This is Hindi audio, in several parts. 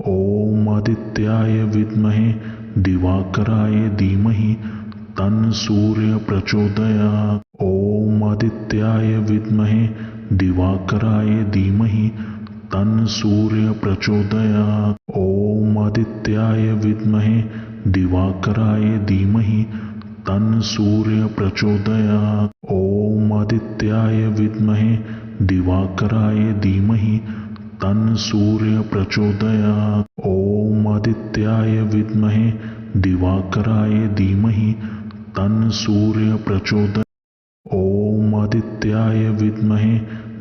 ओम आदित्याय विद्महे दिवाकराय धीमहि तन्न सूर्य प्रचोदयात्। ओम आदित्याय विद्महे दिवाकराय धीमहि तन्न सूर्य प्रचोदयात्। ओम आदित्याय विद्महे दिवाकराय धीमहि तन्न सूर्य प्रचोदयात्। ओम आदित्याय विद्महे दिवाकराय धीमहि तन्न सूर्य प्रचोदयात्। ओम आदित्याय विद्महे दिवाकराय धीमहि तन्न सूर्य प्रचोदयात्। ओम आदित्याय विद्महे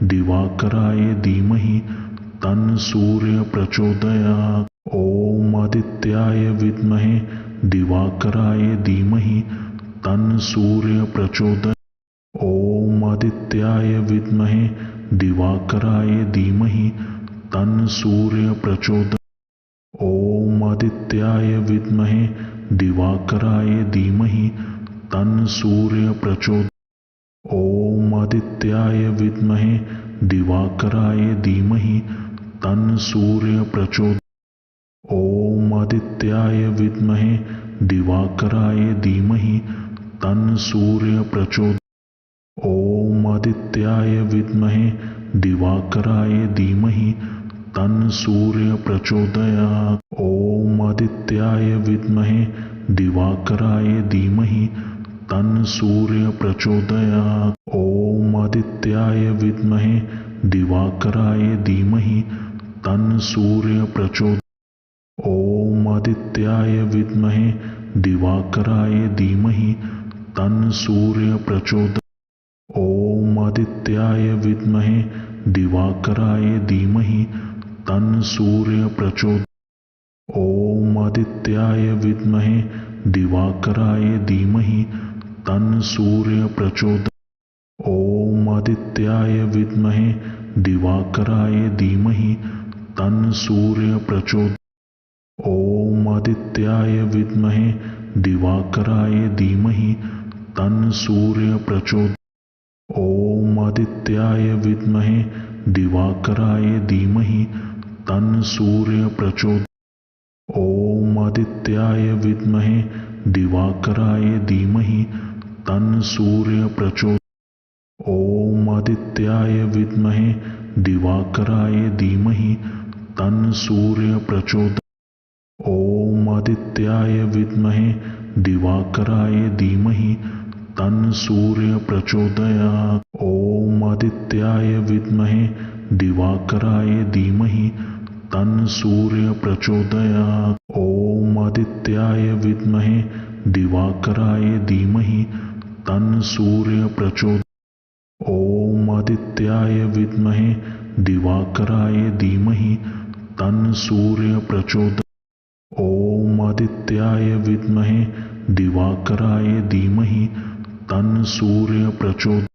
दिवाकराय धीमहि तन्न सूर्य प्रचोदयात्। ओम आदित्याय विद्महे दिवाकराय धीमहि तन्न सूर्य प्रचोदयात्। ओम आदित्याय विद्महे दिवाकराय धीमहि तन्न सूर्य प्रचोदयात्। ओम आदित्याय विद्महे दिवाकराय धीमहि तन्न सूर्य प्रचोदयात्। ओम आदित्याय विद्महे दिवाकराय धीमहि तन्न सूर्य प्रचोदयात्। ओम आदित्याय विद्महे दिवाकराय धीमहि तन्न सूर्य प्रचोदयात्। ओम आदित्याय विद्महे दिवाकराय धीमहि तन्न सूर्य प्रचोदयात्। ओम आदित्याय विद्महे दिवाकराय धीमहि तन्न सूर्य प्रचोदयात्। ओम आदित्याय विद्महे दिवाकराय धीमहि तन्न सूर्य प्रचोदयात्। ओम आदित्याय विद्महे दिवाकराय धीमहि तन्न सूर्य प्रचोदयात्। ओम आदित्याय विद्महे दिवाकराय धीमहि तन्न सूर्य प्रचोदयात्। ओम आदित्याय विद्महे दिवाकराय धीमहि तन्न सूर्य प्रचोदयात्। ओम आदित्याय विद्महे दिवाकराय धीमहि तन्न सूर्य प्रचोदयात्। ओम आदित्याय विद्महे दिवाकराय धीमहि तन्न सूर्य प्रचोदयात्। ओम आदित्याय विद्महे दिवाकराय धीमहि तन्न सूर्य प्रचोदयात्। ओम आदित्याय विद्महे दिवाकराय धीमहि तन्न सूर्य प्रचोदयात्। ओम आदित्याय विद्महे दिवाकराय धीमहि तन्न सूर्य प्रचोदयात्। ओम आदित्याय विद्महे दिवाकराय धीमहि तन्न सूर्य प्रचोदयात्। ओम आदित्याय विद्महे दिवाकराय धीमहि तन्न सूर्य प्रचोदयात्। ओम आदित्याय विद्महे दिवाकराय धीमहि तन्न सूर्य प्रचोदयात्। ओम आदित्याय विद्महे दिवाकराय धीमहि तन्न सूर्य प्रचोदयात्। ओम आदित्याय विद्महे दिवाकराय धीमहि तन्न सूर्य प्रचोदयात्।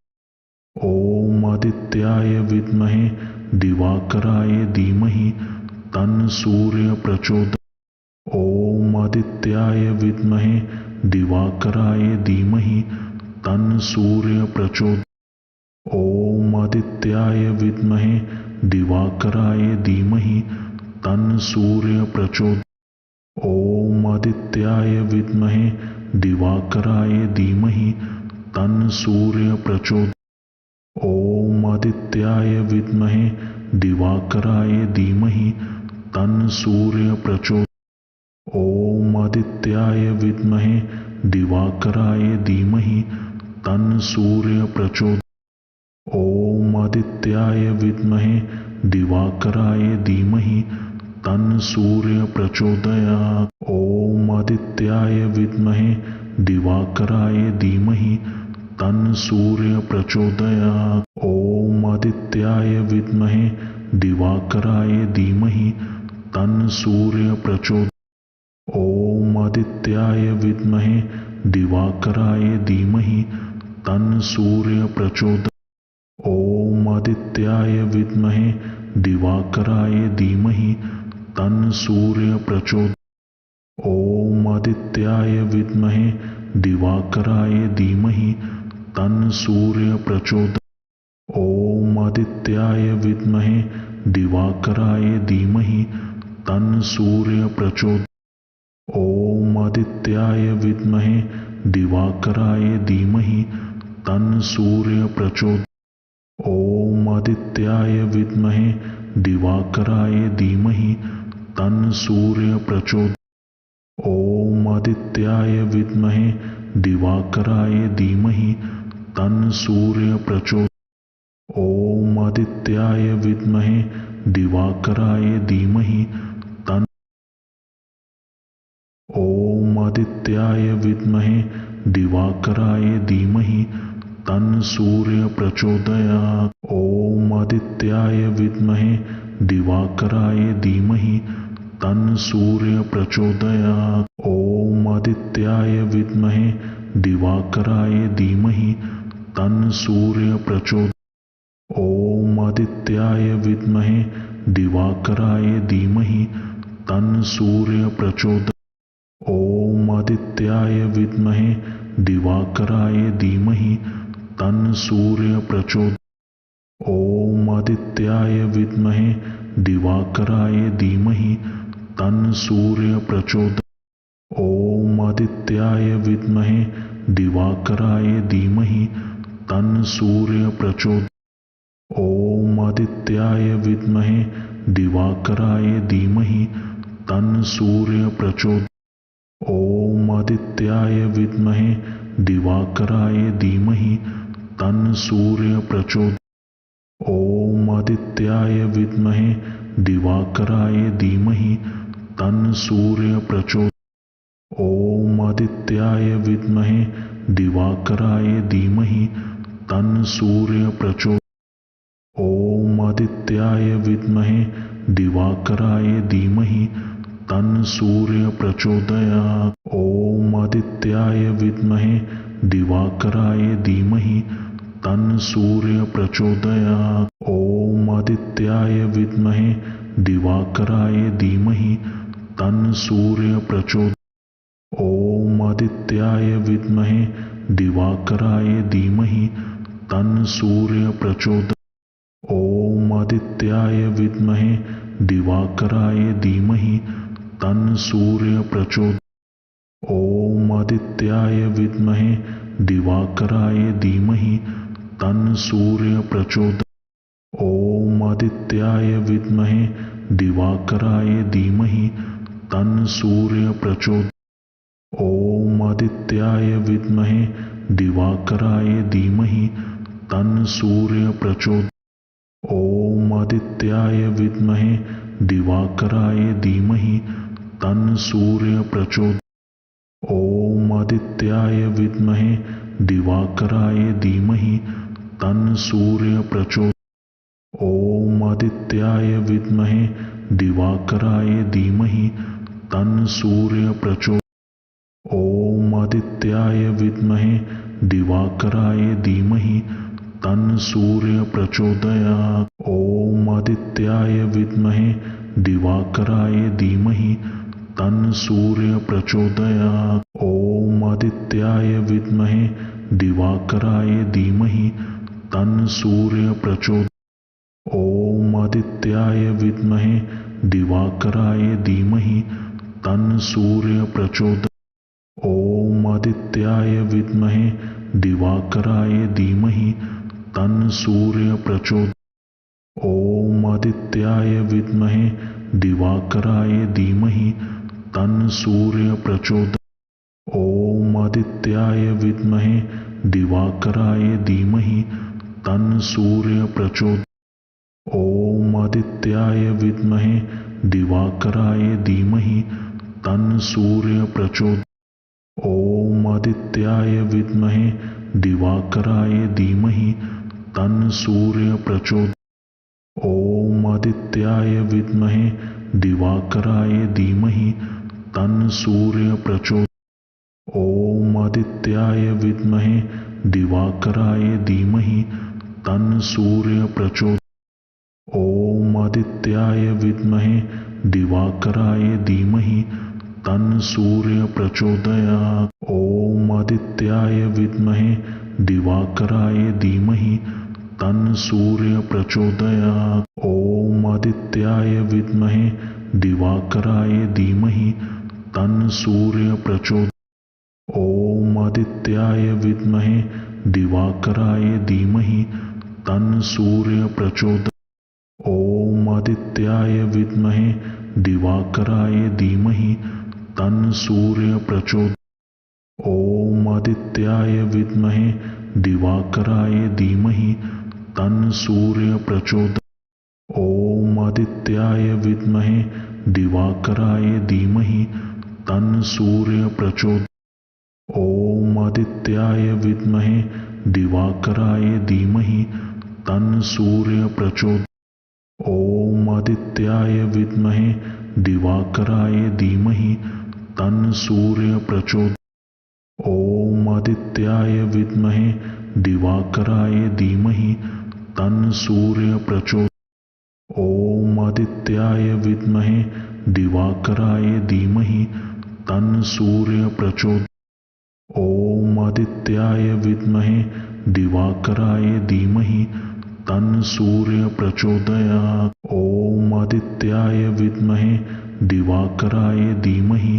ओम आदित्याय विद्महे दिवाकराय धीमहि तन्न सूर्य प्रचोदयात्। ओम आदित्याय विद्महे दिवाकराय धीमहि तन्न सूर्य प्रचोदयात्। ओम आदित्याय विद्महे दिवाकराय धीमहि तन्न सूर्य प्रचोदयात्। ओम आदित्याय विद्महे दिवाकराय धीमहि तन्न सूर्य प्रचोदयात्। ओम आदित्याय विद्महे दिवाकराय धीमहि तन्न सूर्य प्रचोदयात्। ओम आदित्याय विद्महे दिवाकराय धीमहि तन्न सूर्य प्रचोदयात्। ओम आदित्याय विद्महे दिवाकराय धीमहि तन्न सूर्य प्रचोदयात्। ओम आदित्याय विद्महे दिवाकराय धीमहि तन्न सूर्य प्रचोदयात्। ओम आदित्याय विद्महे दिवाकराय धीमहि तन्न सूर्य प्रचोदयात्। ओम आदित्याय विद्महे दिवाकराय धीमहि तन्न सूर्य प्रचोदयात्। ओम आदित्याय विद्महे दिवाकराय धीमहि तन्न सूर्य प्रचोदयात्। ओम आदित्याय विद्महे दिवाकराय धीमहि तन्न सूर्य प्रचोदयात्। ओम आदित्याय विद्महे दिवाकराय धीमहि तं सूर्य प्रचोदयात्। ॐ आदित्याय विद्महे दिवाकराय धीमहि तं सूर्य प्रचोदयात्। ॐ आदित्याय विद्महे दिवाकराय धीमहि तं सूर्य प्रचोदयात्। ॐ आदित्याय विद्महे दिवाकराय धीमहि तं सूर्य प्रचोदयात्। ॐ आदित्याय विद्महे दिवाकराय धीमहि तं। ॐ आदित्याय विद्महे दिवाकराय धीमहि तं सूर्य प्रचोदयात्। ॐ आदित्याय विद्महे दिवाकराय धीमहि तं सूर्य प्रचोदयात्। ॐ आदित्याय विद्महे दिवाकराय धीमहि तं सूर्य प्रचोदयात्। ॐ आदित्याय विद्महे दिवाकराय धीमहि तं सूर्य प्रचोदयात्। ॐ आदित्याय विद्महे दिवाकराय धीमहि तं सूर्य प्रचोदयात्। ॐ आदित्याय विद्महे दिवाकराय धीमहि तं सूर्य प्रचोदयात्। ॐ आदित्याय विद्महे दिवाकराय धीमहि तं सूर्य प्रचोदयात्। ॐ आदित्याय विद्महे दिवाकराय धीमहि तं सूर्य प्रचोदयात्। ॐ आदित्याय विद्महे दिवाकराय धीमहि तं सूर्य प्रचोदयात्। ॐ आदित्याय विद्महे दिवाकराय धीमहि तं सूर्य प्रचोदयात्। ॐ आदित्याय विद्महे दिवाकराय धीमहि तं सूर्य प्रचोदयात्। ॐ आदित्याय विद्महे दिवाकराय धीमहि तं सूर्य प्रचोदयात्। ॐ आदित्याय विद्महे दिवाकराय धीमहि तं सूर्य प्रचोदयात्। ॐ आदित्याय विद्महे दिवाकराय धीमहि तं सूर्य प्रचोदयात्। ॐ आदित्याय विद्महे दिवाकराय धीमहि तं सूर्य प्रचोदयात्। ॐ आदित्याय विद्महे दिवाकराय धीमहि तं सूर्य प्रचोदयात्। ॐ आदित्याय विद्महे दिवाकराय धीमहि तं सूर्य प्रचोदयात्। ॐ आदित्याय विद्महे दिवाकराय धीमहि तं सूर्य प्रचोदयात्। ॐ आदित्याय विद्महे दिवाकराय धीमहि तं सूर्य प्रचोदयात्। ॐ आदित्याय विद्महे दिवाकराय धीमहि तं सूर्य प्रचोदयात्। ॐ आदित्याय विद्महे दिवाकराय धीमहि तं सूर्य प्रचोदयात्। ॐ आदित्याय विद्महे दिवाकराय धीमहि तं सूर्य प्रचोदयात्। ॐ आदित्याय विद्महे दिवाकराय धीमहि तं सूर्य प्रचोदयात्। ॐ आदित्याय विद्महे दिवाकराय धीमहि तं सूर्य प्रचोदयात्। ॐ आदित्याय विद्महे दिवाकराय धीमहि तं सूर्य प्रचोदयात्। ॐ आदित्याय विद्महे दिवाकराय धीमहि तं सूर्य प्रचोदयात्। ॐ आदित्याय विद्महे दिवाकराय धीमहि तं सूर्य प्रचोदयात्। ॐ आदित्याय विद्महे दिवाकराय धीमहि तं सूर्य प्रचोदयात्। ॐ आदित्याय विद्महे दिवाकराय धीमहि तं सूर्य प्रचोदयात्। ॐ आदित्याय विद्महे दिवाकराय धीमहि तं सूर्य प्रचोदयात्। ॐ आदित्याय विद्महे दिवाकराय धीमहि तं सूर्य प्रचोदयात्। ॐ आदित्याय विद्महे दिवाकराय धीमहि तं सूर्य प्रचोदयात्। ॐ आदित्याय विद्महे दिवाकराय धीमहि तं सूर्य प्रचोदयात्। ॐ आदित्याय विद्महे दिवाकराय धीमहि तं सूर्य प्रचोदयात्। ॐ आदित्याय विद्महे दिवाकराय धीमहि तं सूर्य प्रचोदयात्। ॐ आदित्याय विद्महे दिवाकराय धीमहि तन्न सूर्य प्रचोदयात्। ओम आदित्याय विद्महे दिवाकराय धीमहि तन्न सूर्य प्रचोदयात्। ओम आदित्याय विद्महे दिवाकराय धीमहि तन्न सूर्य प्रचोदयात्। ओम आदित्याय विद्महे दिवाकराय धीमहि तन्न सूर्य प्रचोदयात्। ओम आदित्याय विद्महे दिवाकराय धीमहि तन्न सूर्य प्रचोदयात्। ओम आदित्याय विद्महे दिवाकराय धीमहि तन्न सूर्य प्रचोदयात्। ओम आदित्याय विद्महे दिवाकराय धीमहि तन्न सूर्य प्रचोदयात्। ओम आदित्याय विद्महे दिवाकराय धीमहि तन्न सूर्य प्रचोदयात्। ओम आदित्याय विद्महे दिवाकराय धीमहि तन्न सूर्य प्रचोदयात्। ओम आदित्याय विद्महे दिवाकराय धीमहि तन्न सूर्य प्रचोदयात्। ओम आदित्याय विद्महे दिवाकराय धीमहि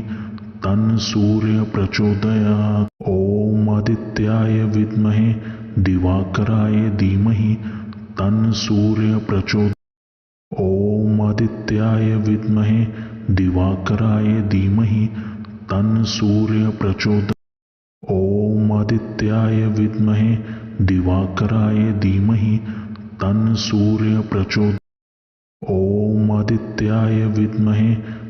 तन्न सूर्य प्रचोदयात्। ओम आदित्याय विद्महे दिवाकराय धीमहि तन्न सूर्य प्रचोदयात्। ओम आदित्याय विद्महे दिवाकराय धीमहि तन्न सूर्य प्रचोदयात्। ओम आदित्याय विद्महे दिवाकराय धीमहि तन्न सूर्य प्रचोदयात्। ओम आदित्याय विद्महे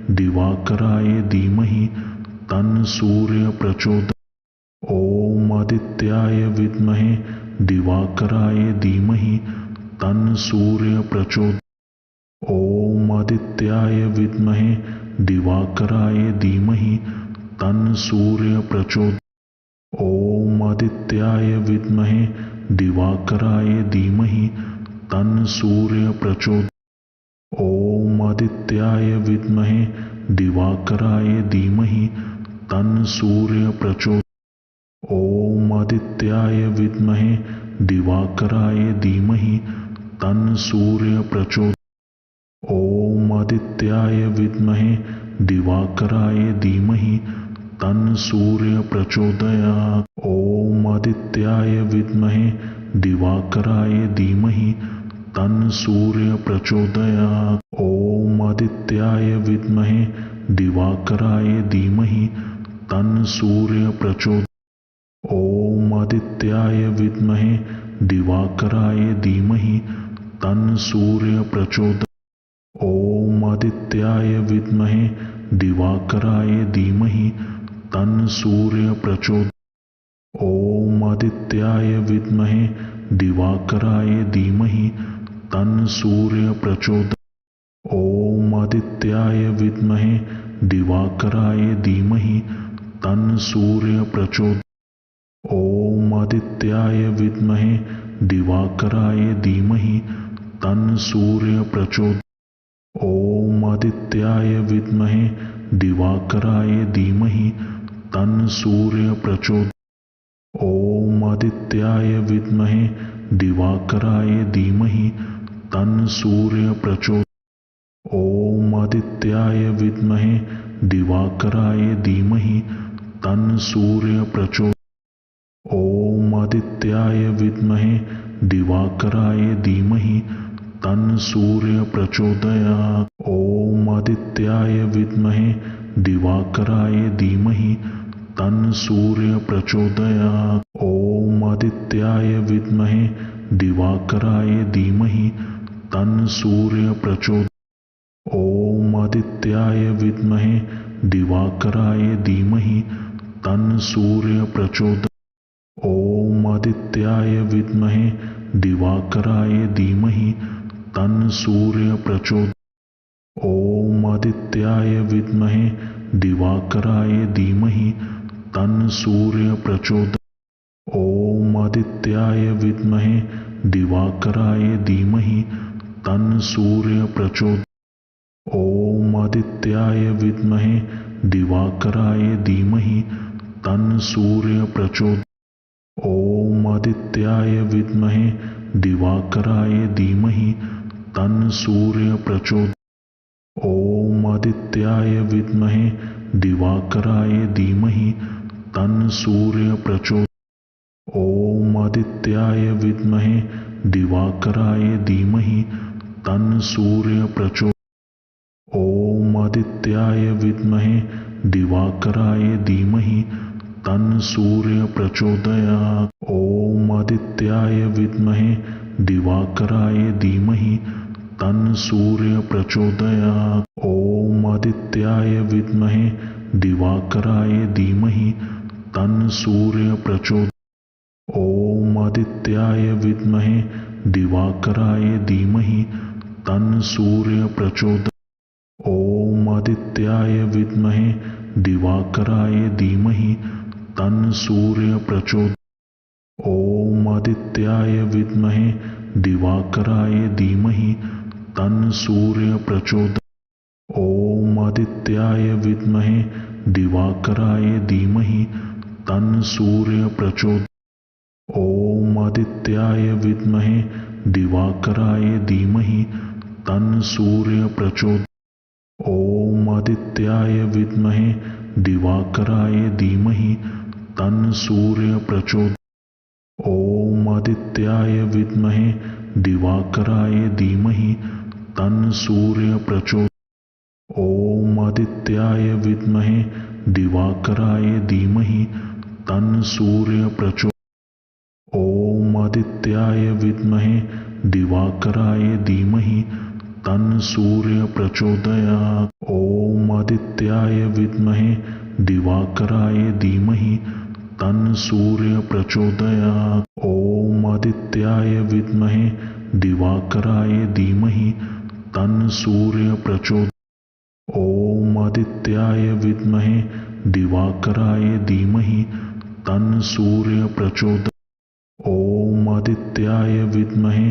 दिवाकराय धीमहि तन्न सूर्य प्रचोदयात्। ओम आदित्याय विद्महे दिवाकराय धीमहि तन्न सूर्य प्रचोदयात्। ओम आदित्याय विद्महे दिवाकराय धीमहि तन्न सूर्य प्रचोदयात्। ओम आदित्याय विद्महे दिवाकराय धीमहि तन्न सूर्य प्रचोदयात्। ओम आदित्याय विद्महे दिवाकराय धीमहि तन्न सूर्य प्रचोदयात्। ओम आदित्याय विद्महे दिवाकराय धीमहि तन्न सूर्य प्रचोदयात्। ओम आदित्याय विद्महे दिवाकराय धीमहि तन्न सूर्य प्रचोदयात्। ओम आदित्याय विद्महे दिवाकराय धीमहि तन्न सूर्य प्रचोदयात्। ओम आदित्याय विद्महे दिवाकराय धीमहि तन्न सूर्य प्रचोदयात्। ओम आदित्याय विद्महे दिवाकराय धीमहि तन्न सूर्य प्रचोदयात्। ओम आदित्याय विद्महे दिवाकराय धीमहि तन्न सूर्य प्रचोदयात्। ओम आदित्याय विद्महे दिवाकराय धीमहि तन्न सूर्य प्रचोदयात्। ओम आदित्याय विद्महे दिवाकराय धीमहि तन्न सूर्य प्रचोदयात्। ओम आदित्याय विद्महे दिवाकराय धीमहि तन्न सूर्य प्रचोदयात्। ओम आदित्याय विद्महे दिवाकराय धीमहि तन्न सूर्य प्रचोदयात्। ओम आदित्याय विद्महे दिवाकराय धीमहि तन्न सूर्य प्रचोदयात्। ओम आदित्याय विद्महे दिवाकराय धीमहि तन्न सूर्य प्रचोदयात्। ओम आदित्याय विद्महे दिवाकराय धीमहि तन्न सूर्य प्रचोदयात्। ओम आदित्याय विद्महे दिवाकराय धीमहि तन्न सूर्य प्रचोदयात्। ओम आदित्याय विद्महे दिवाकराय धीमहि तन्न सूर्य प्रचोदयात्। ओम आदित्याय विद्महे दिवाकराय धीमहि तन्न सूर्य प्रचोदयात्। ओम आदित्याय विद्महे दिवाकराय धीमहि तन्न सूर्य प्रचोदयात्। ओम आदित्याय विद्महे दिवाकराय धीमहि तन्न सूर्य प्रचोदयात्। ओम आदित्याय विद्महे दिवाकराय धीमहि तन्न सूर्य प्रचोदयात्। ओम आदित्याय विद्महे दिवाकराय धीमहि तन्न सूर्य प्रचोदयात्। ओम आदित्याय विद्महे दिवाकराय धीमहि तन्न सूर्य प्रचोदयात्। ओम आदित्याय विद्महे दिवाकराय धीमहि तन्न सूर्य प्रचोदयात्। ओम आदित्याय विद्महे दिवाकराय धीमहि तन्न सूर्य प्रचोदयात्। ओम आदित्याय विद्महे दिवाकराय धीमहि तन्न सूर्य प्रचोदयात्। ओम आदित्याय विद्महे दिवाकराय धीमहि तन्न सूर्य प्रचोदयात्। ओम आदित्याय विद्महे दिवाकराय धीमहि तन्न सूर्य प्रचोदयात्। ओम आदित्याय विद्महे दिवाकराय धीमहि तन्न सूर्य प्रचोदयात्। ओम आदित्याय विद्महे दिवाकराय धीमहि तन्न सूर्य प्रचोदयात्। ओम आदित्याय विद्महे दिवाकराय धीमहि तन्न सूर्य प्रचोदयात्। ओम आदित्याय विद्महे दिवाकराय धीमहि तन्न सूर्य प्रचोदयात्। ओम आदित्याय विद्महे दिवाकराय धीमहि तन्न सूर्य प्रचोदयात्। ओम आदित्याय विद्महे दिवाकराय धीमहि तन्न सूर्य प्रचोदयात्। ओम आदित्याय विद्महे दिवाकराय धीमहि तन्न सूर्य प्रचोदयात्। ओम आदित्याय विद्महे दिवाकराय धीमहि तन्न सूर्य प्रचोदयात्। ओम आदित्याय विद्महे दिवाकराय धीमहि तन्न सूर्य प्रचोदयात्। ओम आदित्याय विद्महे दिवाकराय धीमहि तन्न सूर्य प्रचोदयात्। ओम आदित्याय विद्महे दिवाकराय धीमहि तन्न सूर्य प्रचोदयात्। ओम आदित्याय विद्महे दिवाकराय धीमहि तन्न सूर्य प्रचोदयात्। ओम आदित्याय विद्महे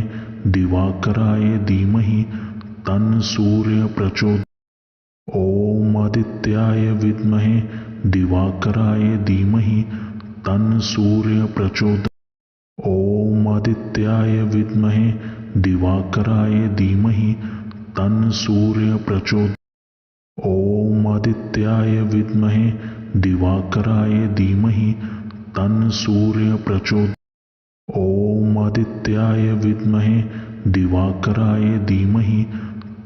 दिवाकराय धीमहि तन्न सूर्य प्रचोदयात्। ओम आदित्याय विद्महे दिवाकराय धीमहि तन्न सूर्य प्रचोदयात्। ओम आदित्याय विद्महे दिवाकराय धीमहि तन्न सूर्य प्रचोदयात्। ओम आदित्याय विद्महे दिवाकराय धीमहि तन्न सूर्य प्रचोदयात्। ओम आदित्याय विद्महे दिवाकराय धीमहि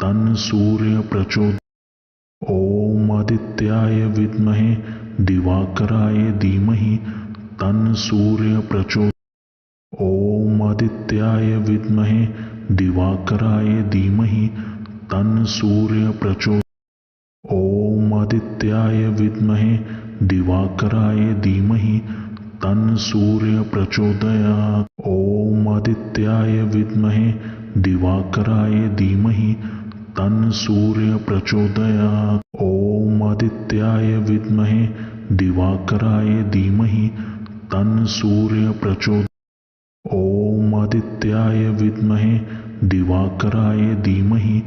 तन्न सूर्य प्रचोदयात्। ओम आदित्याय विद्महे दिवाकराय धीमहि तन्न सूर्य प्रचोदयात्। ओम आदित्याय विद्महे दिवाकराय धीमहि तन्न सूर्य प्रचोदयात्। ओम आदित्याय विद्महे दिवाकराय धीमहि तन्न सूर्य प्रचोदयात्। ओम आदित्याय विद्महे दिवाकराय धीमहि तन्न सूर्य प्रचोदयात्। ओम आदित्याय विद्महे दिवाकराय धीमहि तन्न सूर्य प्रचोदयात्। ओम आदित्याय विद्महे दिवाकराय धीमहि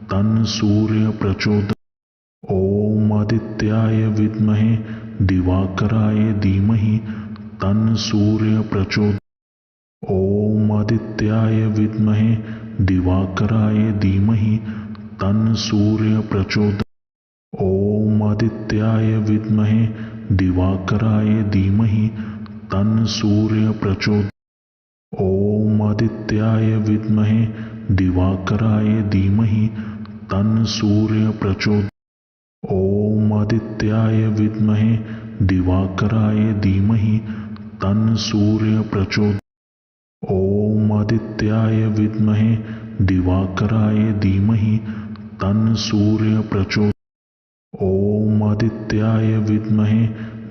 तन्न सूर्य प्रचोदयात्। ओम आदित्याय विद्महे दिवाकराय धीमहि तन्न सूर्य प्रचोदयात्। ओम आदित्याय विद्महे दिवाकराय धीमहि तन्न सूर्य प्रचोदयात्। ओम आदित्याय विद्महे दिवाकराय धीमहि तन्न सूर्य प्रचोदयात्। ओम आदित्याय विद्महे दिवाकराय धीमहि तन्न सूर्य प्रचोदयात्। ओम आदित्याय विद्महे दिवाकराय धीमहि तन्न सूर्य प्रचोदयात्। ओम आदित्याय विद्महे दिवाकराय धीमहि तन्न सूर्य प्रचोदयात्। ओम आदित्याय विद्महे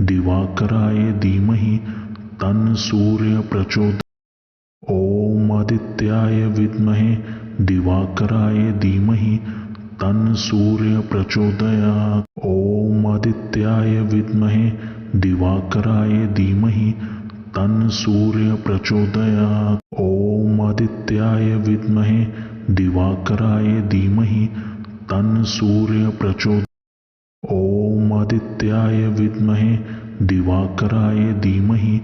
दिवाकराय धीमहि तन्न सूर्य प्रचोदयात्। ओम आदित्याय विद्महे दिवाकराय धीमहि तन्न सूर्य प्रचोदयात्। ओम आदित्याय विद्महे दिवाकराय धीमहि तन्न सूर्य प्रचोदयात्। ओम आदित्याय विद्महे दिवाकराय धीमहि तन्न सूर्य प्रचोदयात्। ओम आदित्याय विद्महे दिवाकराय धीमहि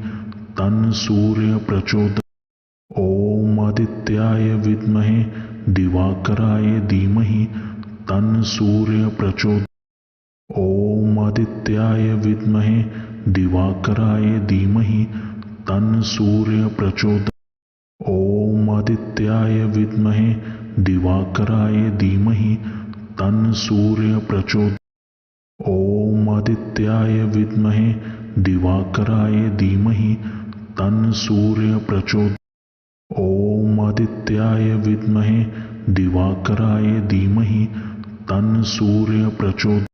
तन्न सूर्य प्रचोदयात्। ओम आदित्याय विद्महे दिवाकराय धीमहि तन् सूर्य प्रचोदयात्। ॐ आदित्याय विद्महे दिवाकराय धीमहि तन् सूर्य प्रचोदयात्। ॐ आदित्याय विद्महे दिवाकराय धीमहि तन् सूर्य प्रचोदयात्। ॐ आदित्याय विद्महे दिवाकराय धीमहि तन् सूर्य प्रचोदयात्। ॐ आदित्याय विद्महे दिवाकराय धीमहि तन् सूर्य प्रचोदयात्।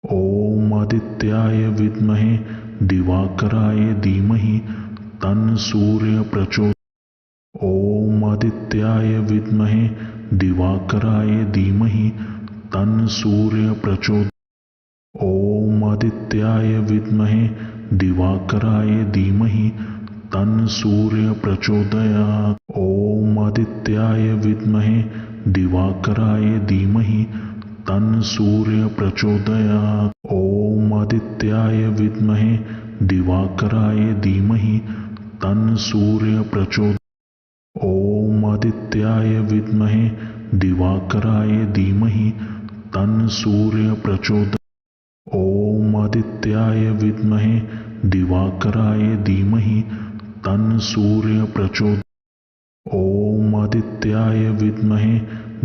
ॐ आदित्याय विद्महे दिवाकराय धीमहि तन् सूर्य प्रचोदयात्। ॐ आदित्याय विद्महे दिवाकराय धीमहि तन् सूर्य प्रचोदयात्। ॐ आदित्याय विद्महे दिवाकराय धीमहि तन् सूर्य प्रचोदयात्। ॐ आदित्याय विद्महे दिवाकराय धीमहि तन् सूर्य प्रचोदयात्। ॐ आदित्याय विद्महे दिवाकराय धीमहि तन् सूर्य प्रचोदयात्। ॐ आदित्याय विद्महे दिवाकराय धीमहि तन् सूर्य प्रचोदयात्। ॐ आदित्याय विद्महे दिवाकराय धीमहि तन् सूर्य प्रचोदयात्। ॐ आदित्याय विद्महे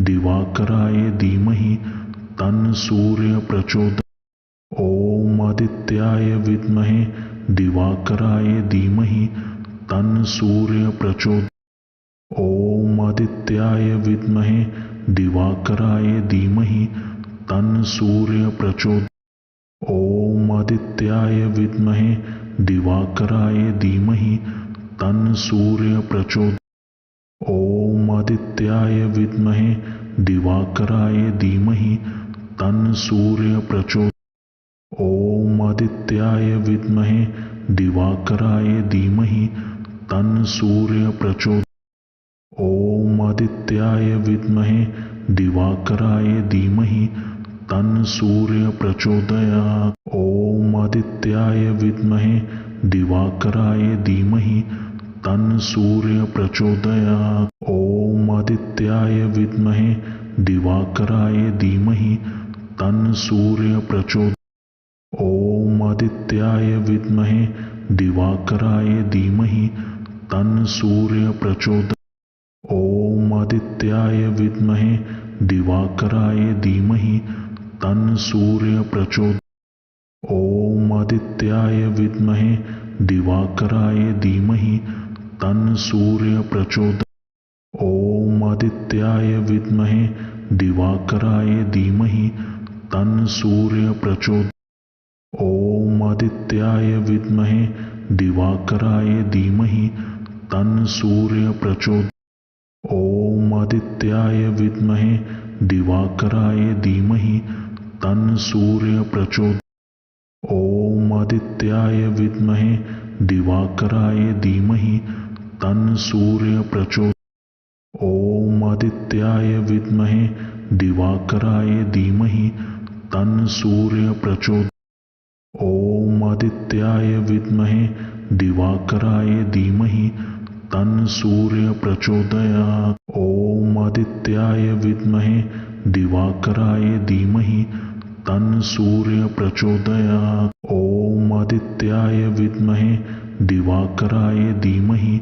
दिवाकराय धीमहि तन् सूर्य प्रचोदयात्। ॐ आदित्याय विद्महे दिवाकराय धीमहि तन् सूर्य प्रचोदयात्। ॐ आदित्याय विद्महे दिवाकराय धीमहि तन् सूर्य प्रचोदयात्। ॐ आदित्याय विद्महे दिवाकराय धीमहि तन् सूर्य प्रचोदयात्। ॐ आदित्याय विद्महे दिवाकराय धीमहि तन् सूर्य प्रचोदयात्। ॐ आदित्याय विद्महे दिवाकराय धीमहि तन् सूर्य प्रचोदयात्। ॐ आदित्याय विद्महे दिवाकराय धीमहि तन् सूर्य प्रचोदयात्। ॐ आदित्याय विद्महे दिवाकराय धीमहि तन् सूर्य प्रचोदयात्। ॐ आदित्याय विद्महे दिवाकराय धीमहि तन् सूर्य प्रचोदयात्। ॐ आदित्याय विद्महे दिवाकराय धीमहि तन् सूर्य प्रचोदयात्। ॐ आदित्याय विद्महे दिवाकराय धीमहि तन् सूर्य प्रचोदयात्। ॐ आदित्याय विद्महे दिवाकराय धीमहि तन् सूर्य प्रचोदयात्। ॐ आदित्याय विद्महे दिवाकराय धीमहि तन् सूर्य प्रचोदयात्। ॐ आदित्याय विद्महे दिवाकराय धीमहि तन् सूर्य प्रचोदयात्। ॐ आदित्याय विद्महे दिवाकराय धीमहि तन् सूर्य प्रचोदयात्। ॐ आदित्याय विद्महे दिवाकराय धीमहि तन् सूर्य प्रचोदयात्। ॐ आदित्याय विद्महे दिवाकराय धीमहि तन् सूर्य प्रचोदयात्। ॐ आदित्याय विद्महे दिवाकराय धीमहि तन् सूर्य प्रचोदयात्। ॐ आदित्याय विद्महे दिवाकराय धीमहि तन् सूर्य प्रचोदयात्। ॐ आदित्याय विद्महे दिवाकराय धीमहि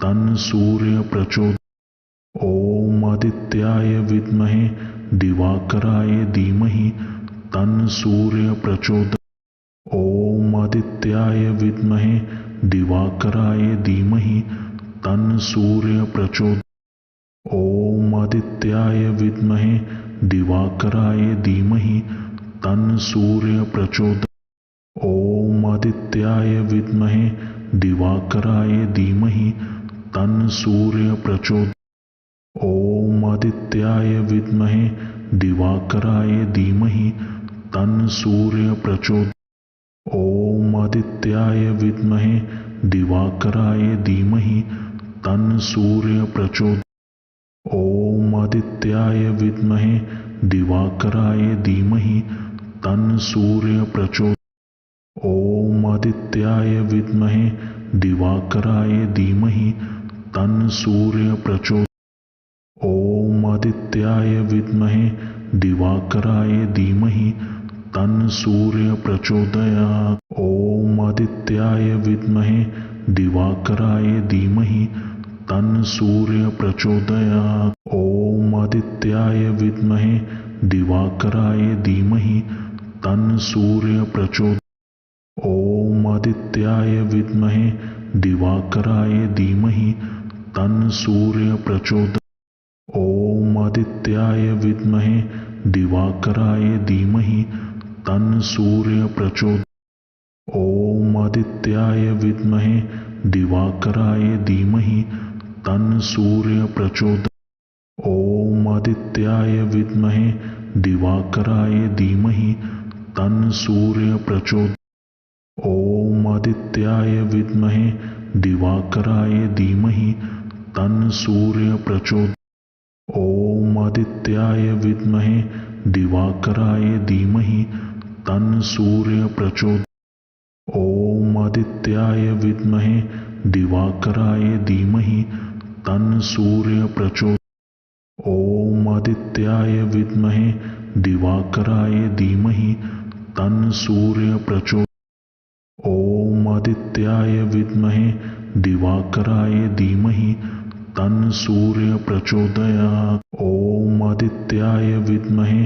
तन् सूर्य प्रचोदयात्। ॐ आदित्याय विद्महे दिवाकराय धीमहि तन् सूर्य प्रचोदयात्। ॐ आदित्याय विद्महे दिवाकराय धीमहि तन् सूर्य प्रचोदयात्। ॐ आदित्याय विद्महे दिवाकराय धीमहि तन् सूर्य प्रचोदयात्। ॐ आदित्याय विद्महे दिवाकराय धीमहि तन् सूर्य प्रचोदयात्। ॐ आदित्याय विद्महे दिवाकराय धीमहि तन् सूर्य प्रचोदयात्। ॐ आदित्याय विद्महे दिवाकराय धीमहि तन् सूर्य प्रचोदयात्। ॐ आदित्याय विद्महे दिवाकराय धीमहि तन् सूर्य प्रचोदयात्। ॐ आदित्याय विद्महे दिवाकराय धीमहि तन् सूर्य प्रचोदयात्। ॐ आदित्याय विद्महे दिवाकराय धीमहि तन्न सूर्य प्रचोदयात्। ओम आदित्याय विद्महे दिवाकराय धीमहि तन्न सूर्य प्रचोदयात्। ओम आदित्याय विद्महे दिवाकराय धीमहि तन्न सूर्य प्रचोदयात्। ओम आदित्याय विद्महे दिवाकराय धीमहि तन्न सूर्य प्रचोदयात्। ओम आदित्याय विद्महे दिवाकराय धीमहि तन्न सूर्य प्रचोदयात्। ओम आदित्याय विद्महे दिवाकराय धीमहि तन्न सूर्य प्रचोदयात्। ओम आदित्याय विद्महे दिवाकराय धीमहि तन्न सूर्य प्रचोदयात्। ओम आदित्याय विद्महे दिवाकराय धीमहि तन्न सूर्य प्रचोदयात्। ओम आदित्याय विद्महे दिवाकराय धीमहि तन्न सूर्य प्रचोदयात्। ओम आदित्याय विद्महे दिवाकराय धीमहि तन्न सूर्य प्रचोदयात्। ओम आदित्याय विद्महे दिवाकराय धीमहि तन्न सूर्य प्रचोदयात्। ओम आदित्याय विद्महे दिवाकराय धीमहि तन्न सूर्य प्रचोदयात्। ओम आदित्याय विद्महे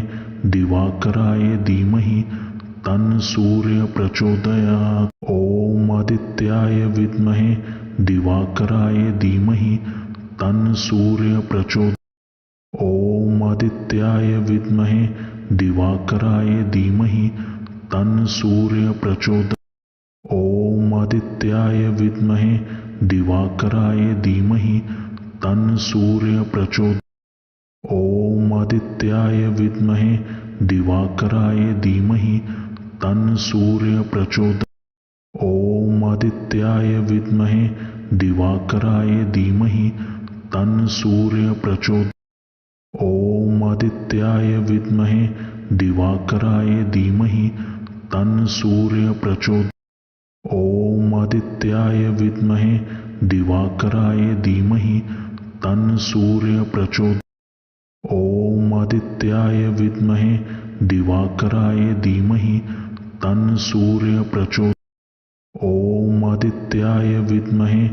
दिवाकराय धीमहि तन्न सूर्य प्रचोदयात्। ओम आदित्याय विद्महे दिवाकराय धीमहि तन्न सूर्य प्रचोदयात्। ओम आदित्याय विद्महे दिवाकराय धीमहि तन्न सूर्य प्रचोदयात्। ओम आदित्याय विद्महे दिवाकराय धीमहि तन्न सूर्य प्रचोदयात्। ओम आदित्याय विद्महे दिवाकराय धीमहि तन्न सूर्य प्रचोदयात्। ओम आदित्याय विद्महे दिवाकराय धीमहि तन्न सूर्य प्रचोदयात्। ओम आदित्याय विद्महे दिवाकराय धीमहि तन्न सूर्य प्रचोदयात्। ओम आदित्याय विद्महे दिवाकराय धीमहि तन्न सूर्य प्रचोदयात्। ओम आदित्याय विद्महे दिवाकराय धीमहि तन्न सूर्य प्रचोदयात्। ओम आदित्याय विद्महे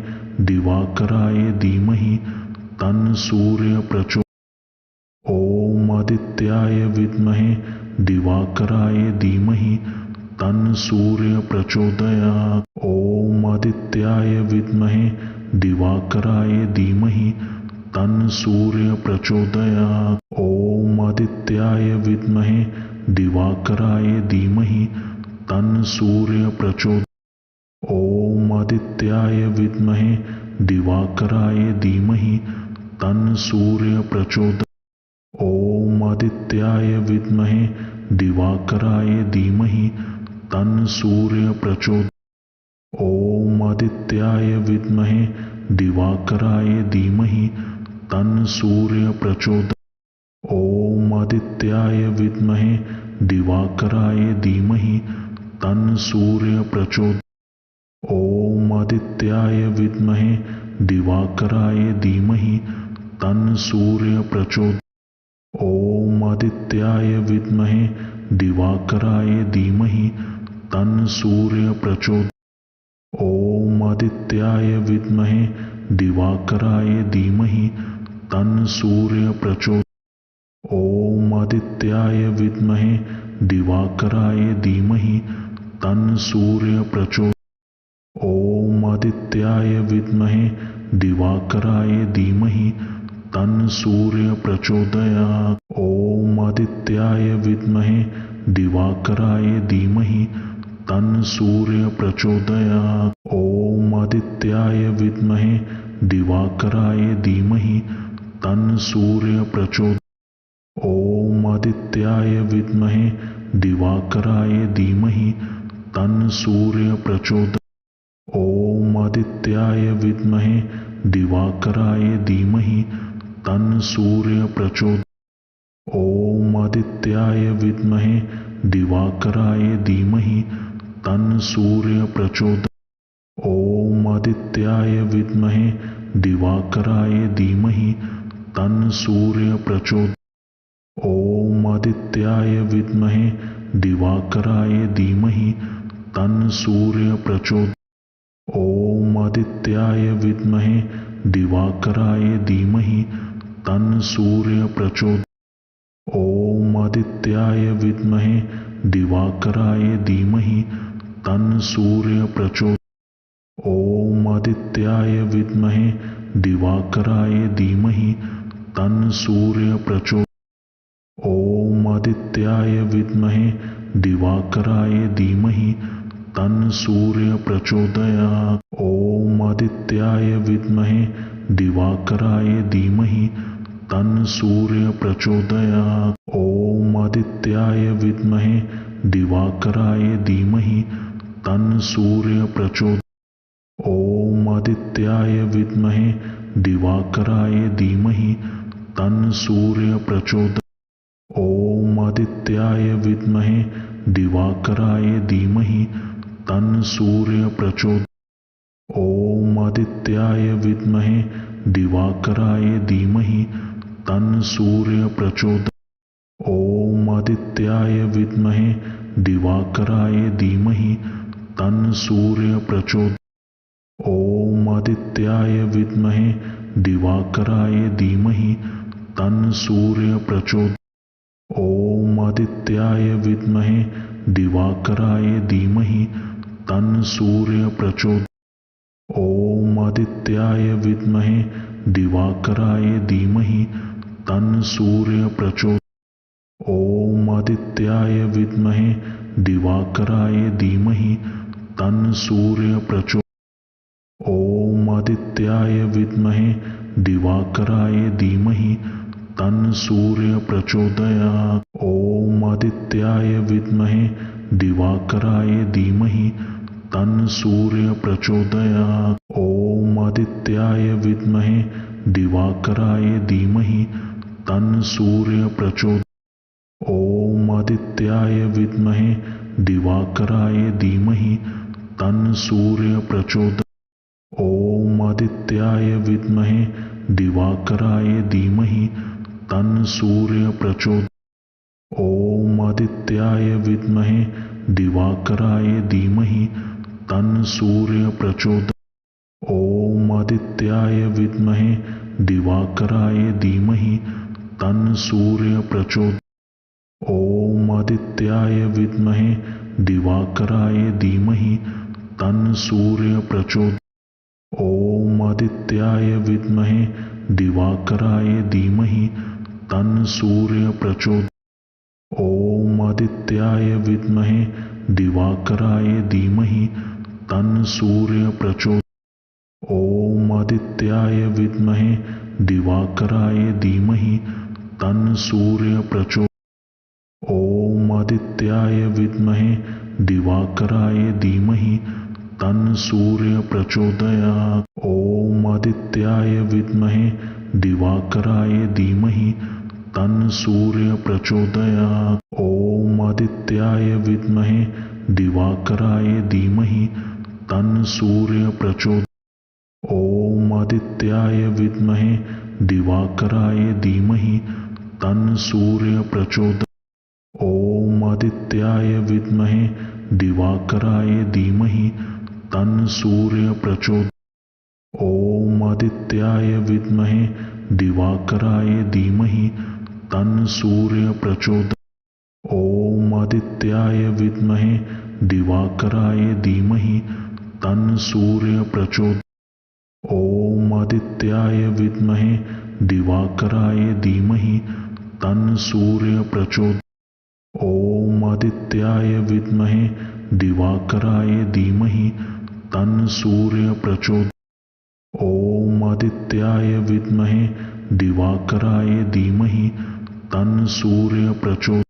दिवाकराय धीमहि तन्न सूर्य प्रचोदयात्। ओम आदित्याय विद्महे दिवाकराय धीमहि तन्न सूर्य प्रचोदयात्। ओम आदित्याय विद्महे दिवाकराय धीमहि तन्न सूर्य प्रचोदयात्। ओम आदित्याय विद्महे दिवाकराय धीमहि तन्न सूर्य प्रचोदयात्। ओम आदित्याय विद्महे दिवाकराय धीमहि तन्न सूर्य प्रचोदयात्। ओम आदित्याय विद्महे दिवाकराय धीमहि तन्न सूर्य प्रचोदयात्। ओम आदित्याय विद्महे दिवाकराय धीमहि तन्न सूर्य प्रचोदयात्। ओम आदित्याय विद्महे दिवाकराय धीमहि तन्न सूर्य प्रचोदयात्। ओम आदित्याय विद्महे दिवाकराय धीमहि तन्न सूर्य प्रचोदयात्। ओम आदित्याय विद्महे दिवाकराय धीमहि तन्न सूर्य प्रचोदयात्। ओम आदित्याय विद्महे दिवाकराय धीमहि तन्न सूर्य प्रचोदयात्। ओम आदित्याय विद्महे दिवाकराय धीमहि तन्न सूर्य प्रचोदयात्। ओम आदित्याय विद्महे दिवाकराय धीमहि तन्न सूर्य प्रचोदयात्। ओम आदित्याय विद्महे दिवाकराय धीमहि तन्न सूर्य प्रचोदयात्। ओम आदित्याय विद्महे दिवाकराय धीमहि तन्न सूर्य प्रचोदयात्। ओम आदित्याय विद्महे दिवाकराय धीमहि तन्न सूर्य प्रचोदयात्। ओम आदित्याय विद्महे दिवाकराय धीमहि तन्न सूर्य प्रचोदयात्। ओम आदित्याय विद्महे दिवाकराय धीमहि तन्न सूर्य प्रचोदयात्। ओम आदित्याय विद्महे दिवाकराय धीमहि तन्न सूर्य प्रचोदयात्। ॐ आदित्याय विद्महे दिवाकराय धीमहि तन्न सूर्यः प्रचोदयात्। ॐ आदित्याय विद्महे दिवाकराय धीमहि तन्न सूर्यः प्रचोदयात्। ॐ आदित्याय विद्महे दिवाकराय धीमहि तन्न सूर्यः प्रचोदयात्। ॐ आदित्याय विद्महे दिवाकराय धीमहि तन्न सूर्यः प्रचोदयात्। ॐ आदित्याय विद्महे दिवाकराय धीमहि तन्न सूर्यः प्रचोदयात्। ॐ आदित्याय विद्महे दिवाकराय धीमहि तन्न सूर्यः प्रचोदयात्। ॐ आदित्याय विद्महे दिवाकराय धीमहि तन्न सूर्यः प्रचोदयात्। ॐ आदित्याय विद्महे दिवाकराय धीमहि तन्न सूर्यः प्रचोदयात्। ॐ आदित्याय विद्महे दिवाकराय धीमहि तन्न सूर्यः प्रचोदयात्। ॐ आदित्याय विद्महे दिवाकराय धीमहि तन्न सूर्यः प्रचोदयात्। ॐ आदित्याय विद्महे दिवाकराय धीमहि तन्न सूर्यः प्रचोदयात्। ॐ आदित्याय विद्महे दिवाकराय धीमहि तन्न सूर्यः प्रचोदयात्। ॐ आदित्याय विद्महे दिवाकराय धीमहि तन्न सूर्यः प्रचोदयात्। ॐ आदित्याय विद्महे दिवाकराय धीमहि तन्न सूर्यः प्रचोदयात्। ॐ आदित्याय विद्महे दिवाकराय धीमहि तन्न सूर्यः प्रचोदयात्। ॐ आदित्याय विद्महे दिवाकराय धीमहि तन्न सूर्यः प्रचोदयात्। ॐ आदित्याय विद्महे दिवाकराय धीमहि तन्न सूर्यः प्रचोदयात्। ॐ आदित्याय विद्महे दिवाकराय धीमहि तन्न सूर्यः प्रचोदयात्। ॐ आदित्याय विद्महे दिवाकराय धीमहि तन्न सूर्यः प्रचोदयात्। ॐ आदित्याय विद्महे दिवाकराय धीमहि तन्न सूर्यः प्रचोदयात्। ॐ आदित्याय विद्महे दिवाकराय धीमहि तन्न सूर्यः प्रचोदयात्। ॐ आदित्याय विद्महे दिवाकराय धीमहि तन्न सूर्यः प्रचोदयात्। ॐ आदित्याय विद्महे दिवाकराय धीमहि तन्न सूर्यः प्रचोदयात्। ॐ आदित्याय विद्महे दिवाकराय धीमहि तन्न सूर्यः प्रचोदयात्। ॐ आदित्याय विद्महे दिवाकराय धीमहि तन्न सूर्यः प्रचोदयात्। ॐ आदित्याय विद्महे दिवाकराय धीमहि तन्न सूर्यः प्रचोदयात्। ॐ आदित्याय विद्महे दिवाकराय धीमहि तन्न सूर्यः प्रचोदयात्। ॐ आदित्याय विद्महे दिवाकराय धीमहि तन्न सूर्यः प्रचोदयात्। ॐ आदित्याय विद्महे दिवाकराय धीमहि तन्न सूर्यः प्रचोदयात्। ॐ आदित्याय विद्महे दिवाकराय धीमहि तन्न सूर्यः प्रचोदयात्। ॐ आदित्याय विद्महे दिवाकराय धीमहि तन्न सूर्यः प्रचोदयात्। ॐ आदित्याय विद्महे दिवाकराय धीमहि तन्न सूर्यः प्रचोदयात्। ॐ आदित्याय विद्महे दिवाकराय धीमहि तन्न सूर्यः प्रचोदयात्। ॐ आदित्याय विद्महे दिवाकराय धीमहि तन्न सूर्यः प्रचोदयात्। ॐ आदित्याय विद्महे दिवाकराय धीमहि तन्न सूर्यः प्रचोदयात्। ॐ आदित्याय विद्महे दिवाकराय धीमहि तन्न सूर्यः प्रचोदयात्।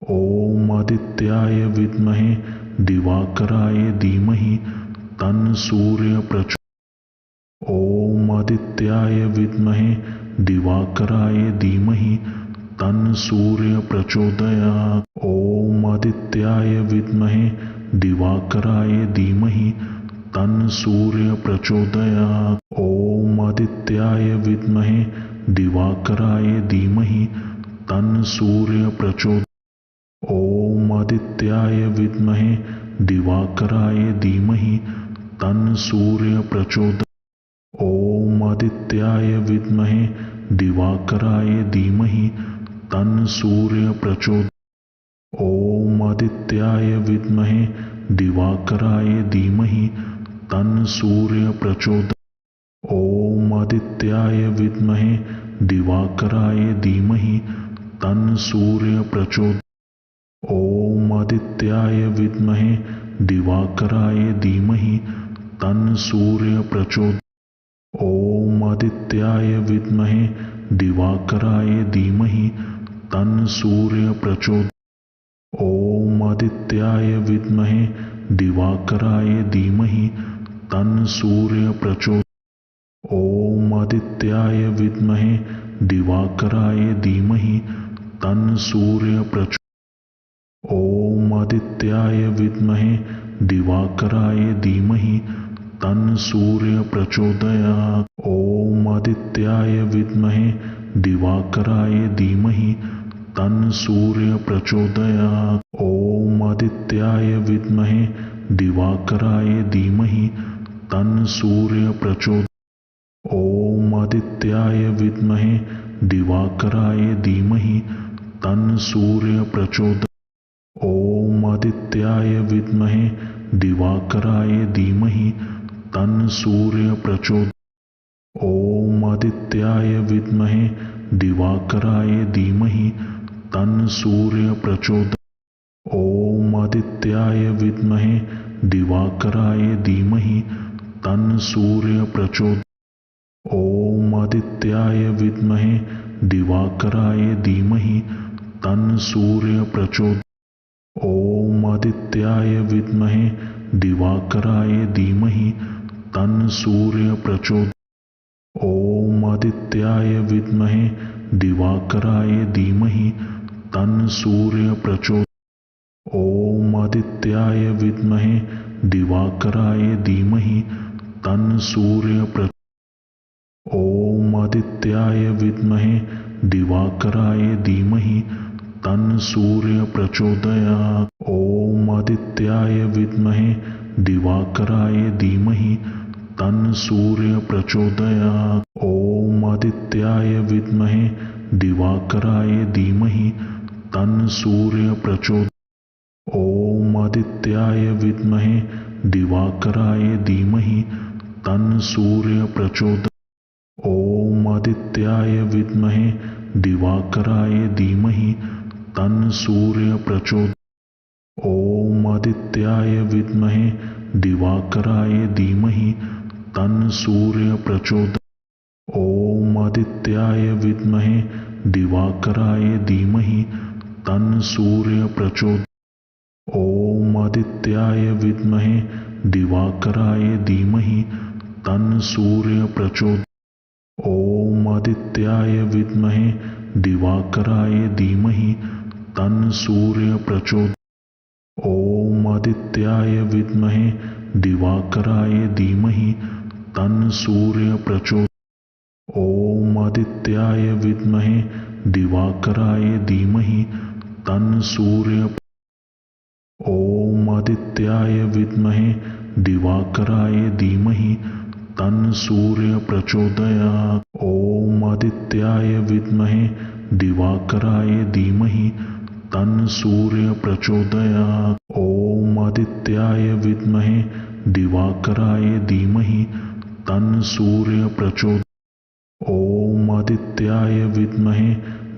ॐ आदित्याय विद्महे दिवाकराय धीमहि तन्न सूर्यः प्रचोदयात्। ॐ आदित्याय विद्महे दिवाकराय धीमहि तन्न सूर्यः प्रचोदयात्। ॐ आदित्याय विद्महे दिवाकराय धीमहि तन्न सूर्यः प्रचोदयात्। ॐ आदित्याय विद्महे दिवाकराय धीमहि तं सूर्य प्रचोदयात्। ॐ आदित्याय विद्महे दिवाकराय धीमहि तं सूर्य प्रचोदयात्। ॐ आदित्याय विद्महे दिवाकराय धीमहि तं सूर्य प्रचोदयात्। ॐ आदित्याय विद्महे दिवाकराय धीमहि तं सूर्य प्रचोदयात्। ॐ आदित्याय विद्महे दिवाकराय धीमहि तं सूर्य प्रचोदयात्। ॐ आदित्याय विद्महे दिवाकराय धीमहि तं सूर्य प्रचोदयात्। ॐ आदित्याय विद्महे दिवाकराय धीमहि तं सूर्य प्रचोदयात्। ॐ आदित्याय विद्महे दिवाकराय धीमहि तं सूर्य प्रचोदयात्। ॐ आदित्याय विद्महे दिवाकराय धीमहि तं सूर्य प्रचोदयात्। ॐ आदित्याय विद्महे दिवाकराय धीमहि तं सूर्य प्रचोदयात्। ॐ आदित्याय विद्महे दिवाकराय धीमहि तं सूर्य प्रचोदयात्। ॐ आदित्याय विद्महे दिवाकराय धीमहि तं सूर्य प्रचोदयात्। ॐ आदित्याय विद्महे दिवाकराय धीमहि तं सूर्य प्रचोदयात्। ॐ आदित्याय विद्महे दिवाकराय धीमहि तं सूर्य प्रचोदयात्। ॐ आदित्याय विद्महे दिवाकराय धीमहि तं सूर्य प्रचोदयात्। ॐ आदित्याय विद्महे दिवाकराय धीमहि तं सूर्य प्रचोदयात्। ॐ आदित्याय विद्महे दिवाकराय धीमहि तं सूर्य प्रचोदयात्। ॐ आदित्याय विद्महे दिवाकराय धीमहि तं सूर्य प्रचोदयात्। ॐ आदित्याय विद्महे दिवाकराय धीमहि तं सूर्य प्रचोदयात्। ॐ आदित्याय विद्महे दिवाकराय धीमहि तं सूर्य प्रचोदयात्। ॐ आदित्याय विद्महे दिवाकराय धीमहि तं सूर्य प्रचोदयात्। ॐ आदित्याय विद्महे दिवाकराय धीमहि तं सूर्य प्रचोदयात्। ॐ आदित्याय विद्महे दिवाकराय धीमहि तं सूर्य प्रचोदयात्। ॐ आदित्याय विद्महे दिवाकराय धीमहि तं सूर्य प्रचोदयात्। ॐ आदित्याय विद्महे दिवाकराय धीमहि तं सूर्य प्रचोदयात्। ॐ आदित्याय विद्महे दिवाकराय धीमहि तं सूर्य प्रचोदयात्। ॐ आदित्याय विद्महे दिवाकराय धीमहि तं सूर्य प्रचोदयात्। ॐ आदित्याय विद्महे दिवाकराय धीमहि तं सूर्य प्रचोदयात्। ॐ आदित्याय विद्महे दिवाकराय धीमहि तं सूर्य प्रचोदयात्। ॐ आदित्याय विद्महे दिवाकराय धीमहि तं सूर्य प्रचोदयात्। ॐ आदित्याय विद्महे दिवाकराय धीमहि तं सूर्य। ॐ आदित्याय विद्महे दिवाकराय धीमहि तं सूर्य प्रचोदयात्। ॐ आदित्याय विद्महे दिवाकराय धीमहि तं सूर्य प्रचोदयात्। ॐ आदित्याय विद्महे दिवाकराय धीमहि तं सूर्य प्रचोदयात्। ॐ आदित्याय विद्महे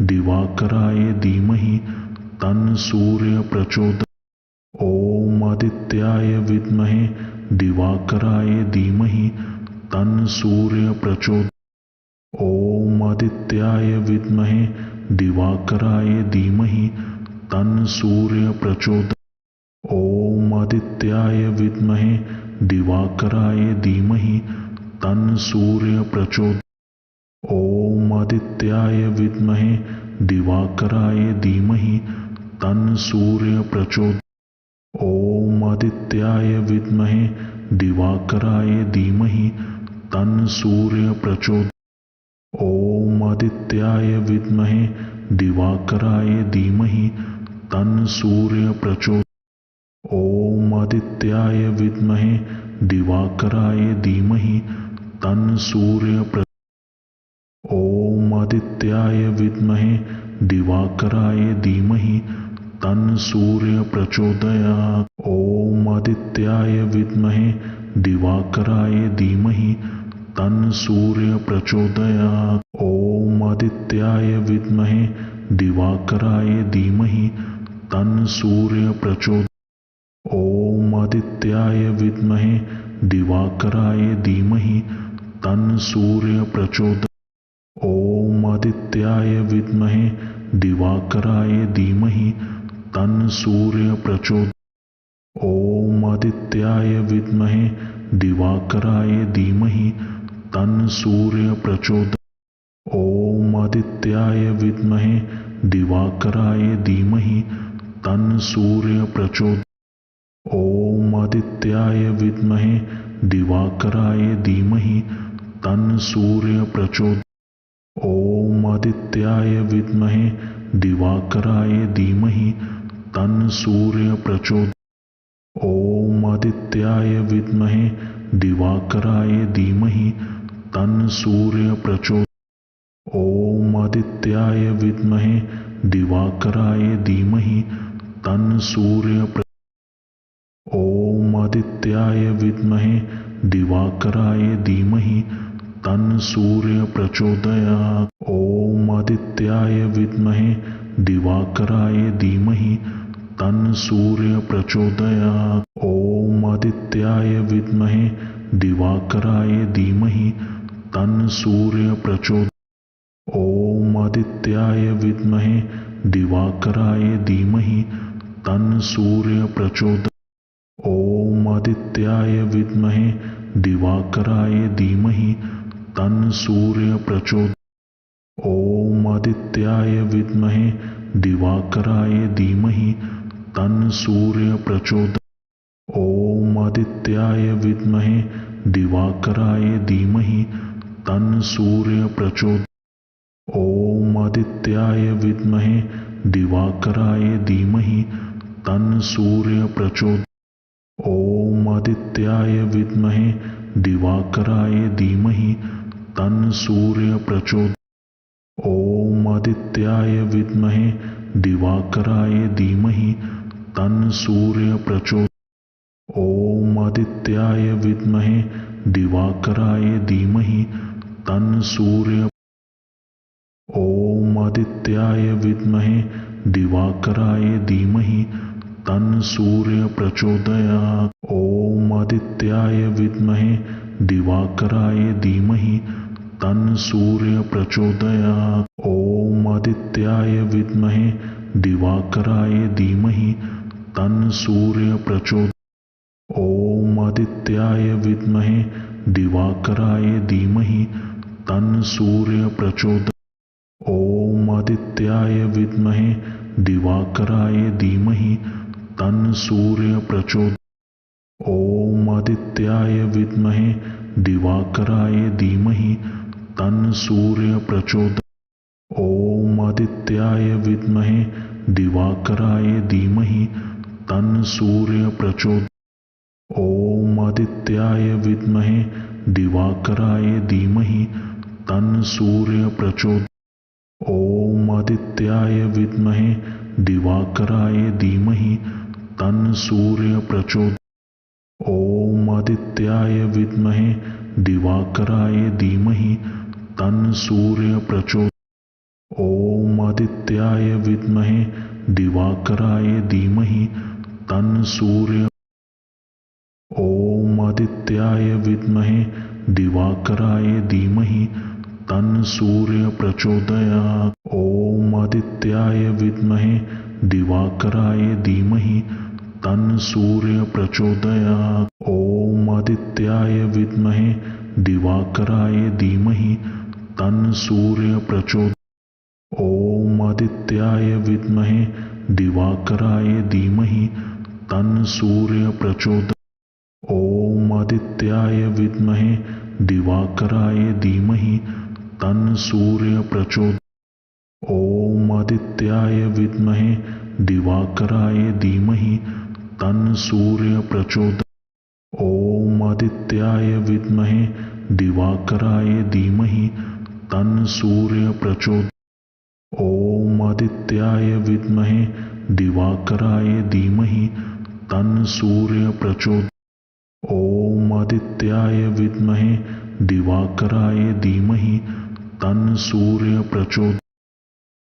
दिवाकराय धीमहि तं सूर्य प्रचोदयात्। ॐ आदित्याय विद्महे दिवाकराय धीमहि तं सूर्य प्रचोदयात्। ॐ आदित्याय विद्महे दिवाकराय धीमहि तं सूर्य प्रचोदयात्। ॐ आदित्याय विद्महे दिवाकराय धीमहि तं सूर्य प्रचोदयात्। ॐ आदित्याय विद्महे दिवाकराय धीमहि तं सूर्य प्रचोदयात्। ॐ आदित्याय विद्महे दिवाकराय धीमहि तं सूर्य प्रचोदयात्। ॐ आदित्याय विद्महे दिवाकराय धीमहि तन्न सूर्य प्रचोदयात्। ॐ आदित्याय विद्महे दिवाकराय धीमहि तन्न सूर्य प्रचोदयात्। ॐ आदित्याय विद्महे दिवाकराय धीमहि तन्न सूर्य प्रचोदयात्। ॐ आदित्याय विद्महे दिवाकराय धीमहि तन्न सूर्य प्रचोदयात्। ॐ आदित्याय विद्महे दिवाकराय धीमहि तन्न सूर्य प्रचोदयात्। ॐ आदित्याय विद्महे दिवाकराय धीमहि तन्न सूर्य प्रचोदयात्। ॐ आदित्याय विद्महे दिवाकराय धीमहि तन्न सूर्य प्रचोदयात्। ॐ आदित्याय विद्महे दिवाकराय धीमहि तन्न सूर्य प्रचोदयात्। ॐ आदित्याय विद्महे दिवाकराय धीमहि तन्न सूर्य प्रचोदयात्। ॐ आदित्याय विद्महे दिवाकराय धीमहि तन्न सूर्य प्रचोदयात्। ॐ आदित्याय विद्महे दिवाकराय धीमहि तन्न सूर्य प्रचोदयात्। ॐ आदित्याय विद्महे दिवाकराय धीमहि तन्न सूर्य प्रचोदयात्। ॐ आदित्याय विद्महे दिवाकराय धीमहि तन्न सूर्य प्रचोदयात्। ॐ आदित्याय विद्महे दिवाकराय धीमहि तन्न सूर्य प्रचोदयात्। ॐ आदित्याय विद्महे दिवाकराय धीमहि तन्न सूर्य प्रचोदयात्। ॐ आदित्याय विद्महे दिवाकराय धीमहि तन्न सूर्य प्रचोदयात्। ॐ आदित्याय विद्महे दिवाकराय धीमहि तन्न सूर्य प्रचोदयात्। ॐ आदित्याय विद्महे दिवाकराय धीमहि तन्न सूर्य प्रचोदयात्। ॐ आदित्याय विद्महे दिवाकराय धीमहि तन्न सूर्य प्रचोदयात्। ॐ आदित्याय विद्महे दिवाकराय धीमहि तन्न सूर्य प्रचोदयात्। ॐ आदित्याय विद्महे दिवाकराय धीमहि तन्न सूर्य प्रचोदयात्। ॐ आदित्याय विद्महे दिवाकराय धीमहि तन्न सूर्य प्रचोदयात्। ॐ आदित्याय विद्महे दिवाकराय धीमहि तन्न सूर्य प्रचोदयात्। ॐ आदित्याय विद्महे दिवाकराय धीमहि तन्न सूर्य। ॐ आदित्याय विद्महे दिवाकराय धीमहि तन्न सूर्य प्रचोदयात्। ॐ आदित्याय विद्महे दिवाकराय धीमहि तन्न सूर्य प्रचोदयात्। ॐ आदित्याय विद्महे दिवाकराय धीमहि तन्न सूर्य प्रचोदयात्। ॐ आदित्याय विद्महे दिवाकराय धीमहि तन्न सूर्य प्रचोदयात्। ॐ आदित्याय विद्महे दिवाकराय धीमहि तन्न सूर्य प्रचोदयात्। ॐ आदित्याय विद्महे दिवाकराय धीमहि तन्न सूर्य प्रचोदयात्। ॐ आदित्याय विद्महे दिवाकराय धीमहि तन्न सूर्य प्रचोदयात्। ॐ आदित्याय विद्महे दिवाकराय धीमहि तन्न सूर्य प्रचोदयात्। ॐ आदित्याय विद्महे दिवाकराय धीमहि तन्न सूर्य प्रचोदयात्। ॐ आदित्याय विद्महे दिवाकराय धीमहि तन्न सूर्य प्रचोदयात्। ॐ आदित्याय विद्महे दिवाकराय धीमहि तन्न सूर्य। ॐ आदित्याय विद्महे दिवाकराय धीमहि तन्न सूर्य प्रचोदयात्। ॐ आदित्याय विद्महे दिवाकराय धीमहि तन्न सूर्य प्रचोदयात्। ॐ आदित्याय विद्महे दिवाकराय धीमहि तन्न सूर्य प्रचोदयात्। ॐ आदित्याय विद्महे दिवाकराय धीमहि तन्न सूर्य प्रचोदयात्। ॐ आदित्याय विद्महे दिवाकराय धीमहि तन्न सूर्य प्रचोदयात्। ॐ आदित्याय विद्महे दिवाकराय धीमहि तन्न सूर्य प्रचोदयात्। ॐ आदित्याय विद्महे दिवाकराय धीमहि तन्न सूर्य प्रचोदयात्। ॐ आदित्याय विद्महे दिवाकराय धीमहि तन्न सूर्य प्रचोदयात्। ॐ आदित्याय विद्महे दिवाकराय धीमहि तन्न सूर्य प्रचोदयात्।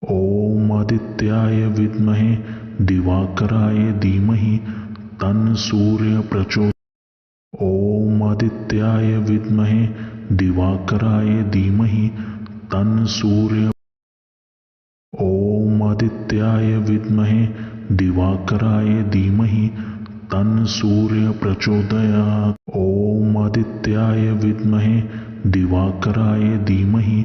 ॐ आदित्याय विद्महे दिवाकराय धीमहि तन्न सूर्य प्रचोदयात्। ॐ आदित्याय विद्महे दिवाकराय धीमहि तन्न सूर्य। ॐ आदित्याय विद्महे दिवाकराय धीमहि तन्न सूर्य प्रचोदयात्। ॐ आदित्याय विद्महे दिवाकराय धीमहि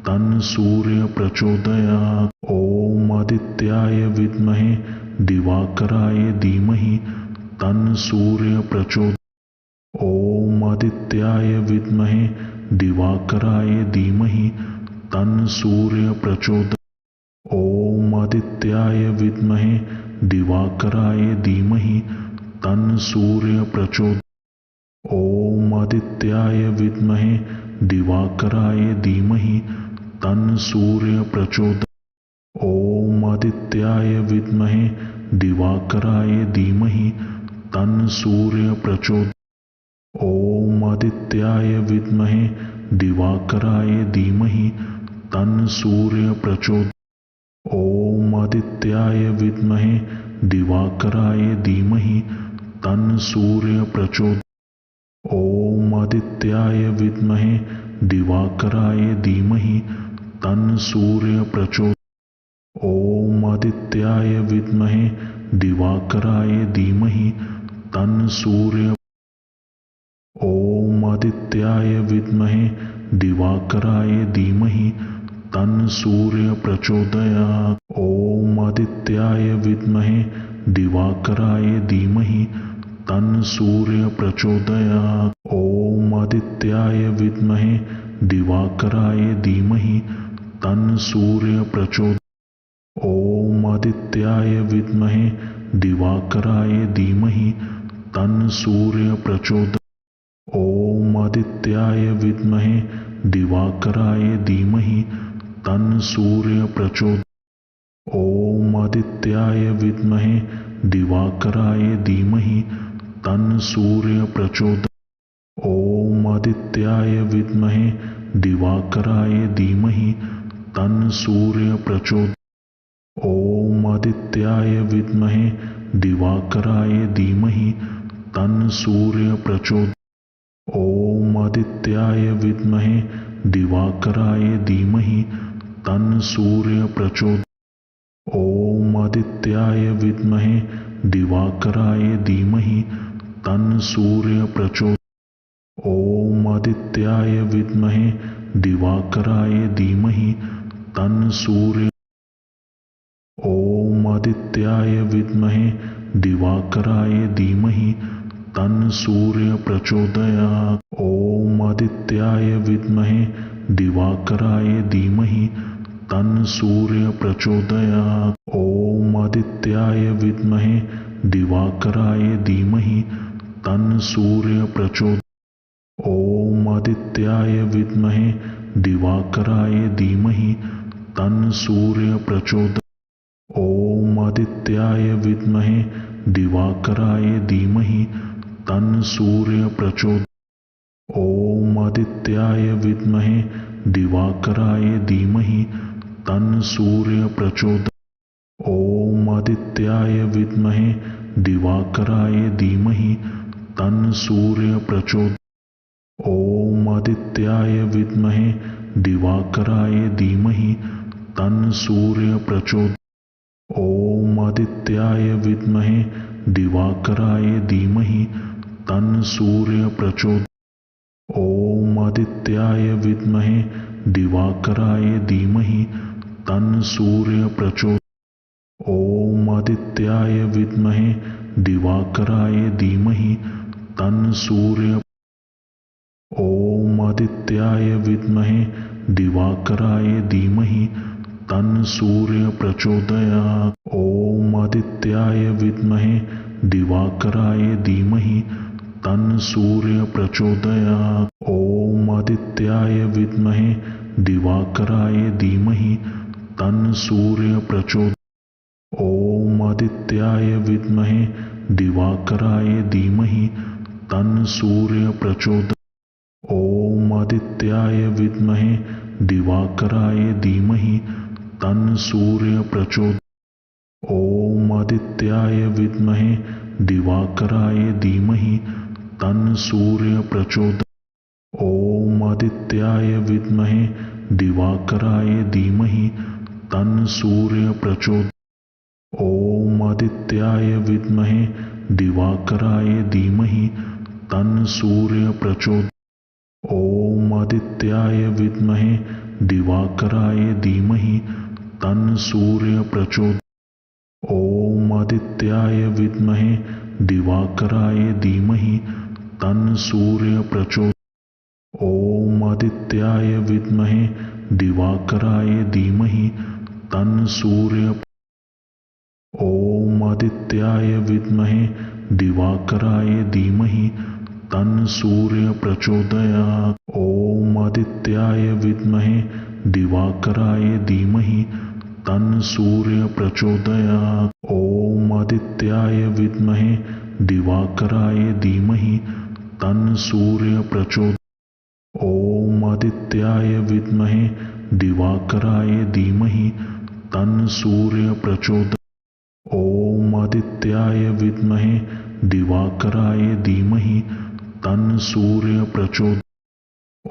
तन्न सूर्य प्रचोदयात्। ॐ आदित्याय विद्महे दिवाकराय धीमहि तन्न सूर्य प्रचोदयात्। ॐ आदित्याय विद्महे दिवाकराय धीमहि तन्न सूर्य प्रचोदयात्। ॐ आदित्याय विद्महे दिवाकराय धीमहि तन्न सूर्य प्रचोदयात्। ॐ आदित्याय विद्महे दिवाकराय धीमहि तन्न सूर्य प्रचोदयात्। ॐ आदित्याय विद्महे दिवाकराय धीमहि तन्न सूर्य प्रचोदयात्। ॐ आदित्याय विद्महे दिवाकराय धीमहि तन्न सूर्य प्रचोदयात्। ॐ आदित्याय विद्महे दिवाकराय धीमहि तन्न सूर्य प्रचोदयात्। ॐ आदित्याय विद्महे दिवाकराय धीमहि तन्न सूर्य प्रचोदयात्। ॐ आदित्याय विद्महे दिवाकराय धीमहि तन्न सूर्य। ॐ आदित्याय विद्महे दिवाकराय धीमहि तन्न सूर्य प्रचोदयात्। ॐ आदित्याय विद्महे दिवाकराय धीमहि तन्न सूर्य प्रचोदयात्। ॐ आदित्याय विद्महे दिवाकराय धीमहि तन्न सूर्य प्रचोदयात्। ॐ आदित्याय विद्महे दिवाकराय धीमहि तन्न सूर्य प्रचोदयात्। ॐ आदित्याय विद्महे दिवाकराय धीमहि तन्न सूर्य प्रचोदयात्। ॐ आदित्याय विद्महे दिवाकराय धीमहि तन्न सूर्य प्रचोदयात्। ॐ आदित्याय विद्महे दिवाकराय धीमहि तन्न सूर्य प्रचोदयात्। ॐ आदित्याय विद्महे दिवाकराय धीमहि तन्न सूर्य प्रचोदयात्। ॐ आदित्याय विद्महे दिवाकराय धीमहि तन्न सूर्य प्रचोदयात्। ॐ आदित्याय विद्महे दिवाकराय धीमहि तन्न सूर्य प्रचोदयात्। ॐ आदित्याय विद्महे दिवाकराय धीमहि तन्न सूर्य। ॐ आदित्याय विद्महे दिवाकराय धीमहि तन्न सूर्य प्रचोदयात्। ॐ आदित्याय विद्महे दिवाकराय धीमहि तन्न सूर्य प्रचोदयात्। ॐ आदित्याय विद्महे दिवाकराय धीमहि तन्न सूर्य प्रचोदयात्। ॐ आदित्याय विद्महे दिवाकराय धीमहि तन्न सूर्य प्रचोदयात्। ॐ आदित्याय विद्महे दिवाकराय धीमहि तन्न सूर्य प्रचोदयात्। ॐ आदित्याय विद्महे दिवाकराय धीमहि तन्न सूर्य प्रचोदयात्। ॐ आदित्याय विद्महे दिवाकराय धीमहि तन्न सूर्य प्रचोदयात्। ॐ आदित्याय विद्महे दिवाकराय धीमहि तन्न सूर्य प्रचोदयात्। ॐ आदित्याय विद्महे दिवाकराय धीमहि तन्न सूर्य प्रचोदयात्। ॐ आदित्याय विद्महे दिवाकराय धीमहि तन्न सूर्य प्रचोदयात्। ॐ आदित्याय विद्महे दिवाकराय धीमहि तन्न सूर्य। ॐ आदित्याय विद्महे दिवाकराय धीमहि तं सूर्य प्रचोदयात्। ॐ आदित्याय विद्महे दिवाकराय धीमहि तं सूर्य प्रचोदयात्। ॐ आदित्याय विद्महे दिवाकराय धीमहि तं सूर्य प्रचोदयात्। ॐ आदित्याय विद्महे दिवाकराय धीमहि तं सूर्य प्रचोदयात्। ॐ आदित्याय विद्महे दिवाकराय धीमहि तं सूर्य प्रचोदयात्। ॐ आदित्याय विद्महे दिवाकराय धीमहि तं सूर्य प्रचोदयात्। ॐ आदित्याय विद्महे दिवाकराय धीमहि तं सूर्य प्रचोदयात्। ॐ आदित्याय विद्महे दिवाकराय धीमहि तं सूर्य प्रचोदयात्। ॐ आदित्याय विद्महे दिवाकराय धीमहि तं सूर्य प्रचोदयात्। ॐ आदित्याय विद्महे दिवाकराय धीमहि तं सूर्य प्रचोदयात्। ॐ आदित्याय विद्महे दिवाकराय धीमहि तं सूर्य। ॐ आदित्याय विद्महे दिवाकराय धीमहि तं सूर्य प्रचोदयात्। ॐ आदित्याय विद्महे दिवाकराय धीमहि तं सूर्य प्रचोदयात्। ॐ आदित्याय विद्महे दिवाकराय धीमहि तं सूर्य प्रचोदयात्। ॐ आदित्याय विद्महे दिवाकराय धीमहि तं सूर्य प्रचोदयात्। ॐ आदित्याय विद्महे दिवाकराय धीमहि तं सूर्य प्रचोदयात्।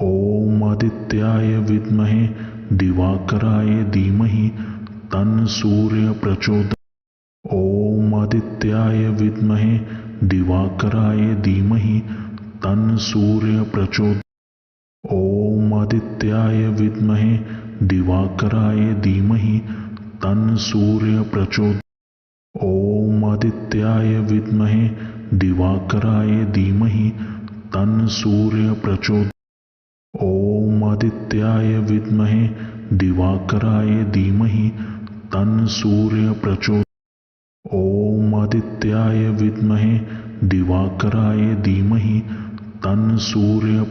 ॐ आदित्याय विद्महे दिवाकराय धीमहि तं सूर्य प्रचोदयात्। ॐ आदित्याय विद्महे दिवाकराय धीमहि तं सूर्य प्रचोदयात्। ॐ आदित्याय विद्महे दिवाकराय धीमहि तं सूर्य प्रचोदयात्। ॐ आदित्याय विद्महे दिवाकराय धीमहि तं सूर्य प्रचोदयात्। ॐ आदित्याय विद्महे दिवाकराय धीमहि तं सूर्य प्रचोदयात्। ॐ आदित्याय विद्महे दिवाकराय धीमहि तं सूर्य।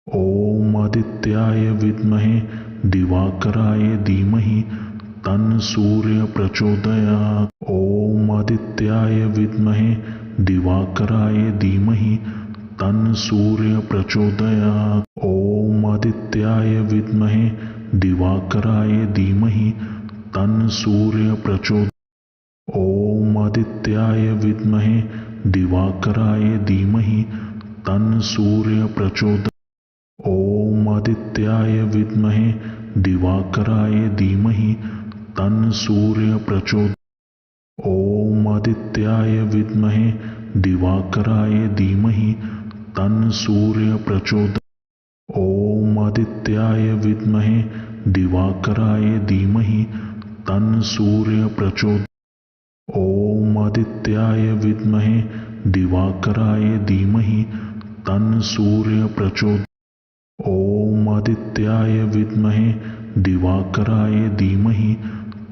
ॐ आदित्याय विद्महे दिवाकराय धीमहि तं सूर्य प्रचोदयात्। ॐ आदित्याय विद्महे दिवाकराय धीमहि तं सूर्य प्रचोदयात्। ॐ आदित्याय विद्महे दिवाकराय धीमहि तं सूर्य प्रचोदयात्। ॐ आदित्याय विद्महे दिवाकराय धीमहि तं सूर्य प्रचोदयात्। ॐ आदित्याय विद्महे दिवाकराय धीमहि तं सूर्य प्रचोदयात्। ॐ आदित्याय विद्महे दिवाकराय धीमहि तं सूर्य प्रचोदयात्। ॐ आदित्याय विद्महे दिवाकराय धीमहि तं सूर्य प्रचोदयात्। ॐ आदित्याय विद्महे दिवाकराय धीमहि तं सूर्य प्रचोदयात्। ॐ आदित्याय विद्महे दिवाकराय धीमहि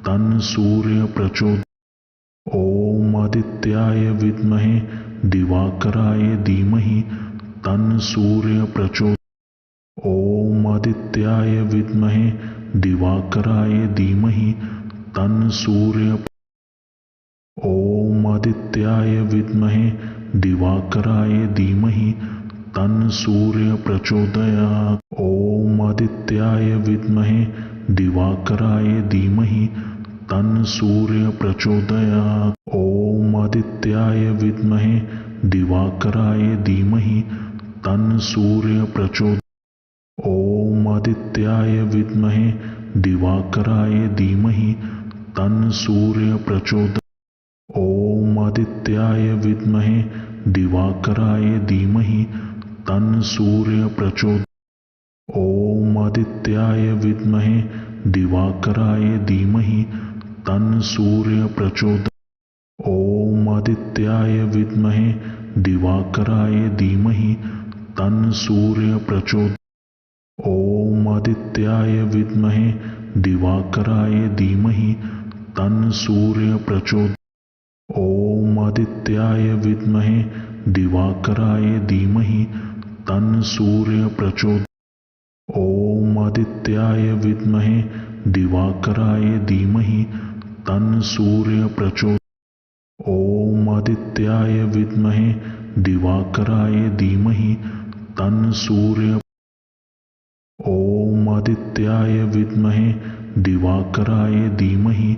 तं सूर्य प्रचोदयात्। ॐ आदित्याय विद्महे दिवाकराय धीमहि तं सूर्य प्रचोदयात्। ॐ आदित्याय विद्महे दिवाकराय धीमहि तं सूर्य। ॐ आदित्याय विद्महे दिवाकराय धीमहि तं सूर्य प्रचोदयात्। ॐ आदित्याय विद्महे दिवाकराय धीमहि तं सूर्य प्रचोदयात्। ॐ आदित्याय विद्महे दिवाकराय धीमहि तं सूर्य प्रचोदयात्। ॐ आदित्याय विद्महे दिवाकराय धीमहि तं सूर्य प्रचोदयात्। ॐ आदित्याय विद्महे दिवाकराय धीमहि तं सूर्य प्रचोदयात्। ॐ आदित्याय विद्महे दिवाकराय धीमहि तं सूर्य प्रचोदयात्। ॐ आदित्याय विद्महे दिवाकराय धीमहि तं सूर्य प्रचोदयात्। ॐ आदित्याय विद्महे दिवाकराय धीमहि तन्न सूर्य प्रचोदयात्। ॐ आदित्याय विद्महे दिवाकराय धीमहि तन्न सूर्य प्रचोदयात्। ॐ आदित्याय विद्महे दिवाकराय धीमहि तन्न सूर्य प्रचोदयात्। ॐ आदित्याय विद्महे दिवाकराय धीमहि तन्न सूर्य। ॐ आदित्याय विद्महे दिवाकराय धीमहि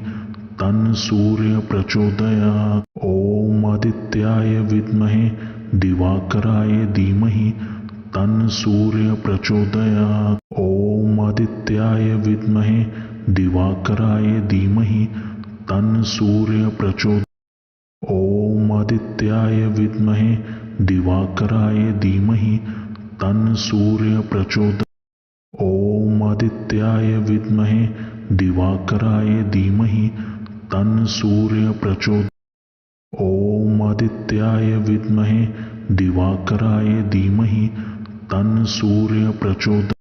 तन्न सूर्य प्रचोदयात्। ॐ आदित्याय विद्महे दिवाकराय धीमहि तन्न सूर्य प्रचोदयात्। ॐ आदित्याय विद्महे दिवाकराय धीमहि तन्न सूर्य प्रचोदयात्। ॐ आदित्याय विद्महे दिवाकराय धीमहि तन्न सूर्य प्रचोदयात्। ॐ आदित्याय विद्महे दिवाकराय धीमहि तन्न सूर्य प्रचोदयात्। ॐ आदित्याय विद्महे दिवाकराय धीमहि तन्न सूर्य प्रचोदयात्।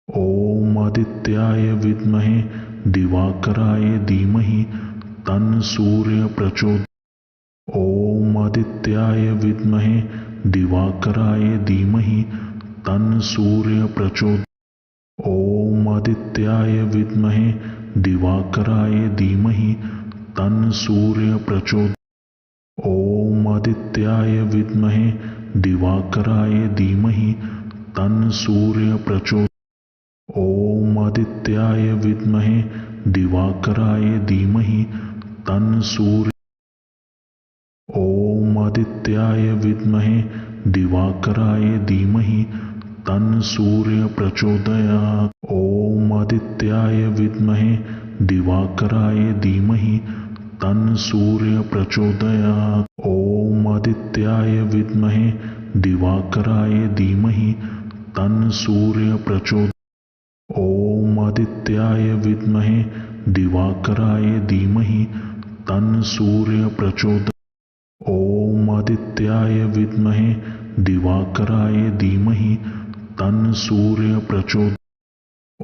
ॐ आदित्याय विद्महे दिवाकराय धीमहि तन्न सूर्य प्रचोदयात्। ॐ आदित्याय विद्महे दिवाकराय धीमहि तन्न सूर्य प्रचोदयात्। ॐ आदित्याय विद्महे दिवाकराय धीमहि तन्न सूर्य प्रचोदयात्। ॐ आदित्याय विद्महे दिवाकराय धीमहि तन्न सूर्य प्रचोदयात्। ॐ आदित्याय विद्महे दिवाकराय धीमहि तन्न सूर्य। ॐ आदित्याय विद्महे दिवाकराय धीमहि तन्न सूर्य प्रचोदयात्। ॐ आदित्याय विद्महे दिवाकराय धीमहि तन्न सूर्य प्रचोदयात्। ॐ आदित्याय विद्महे दिवाकराय धीमहि तन्न सूर्य प्रचोदयात्। ॐ आदित्याय विद्महे दिवाकराय धीमहि तन्न सूर्य प्रचोदयात्। ॐ आदित्याय विद्महे दिवाकराय धीमहि तन्न सूर्य प्रचोदयात्।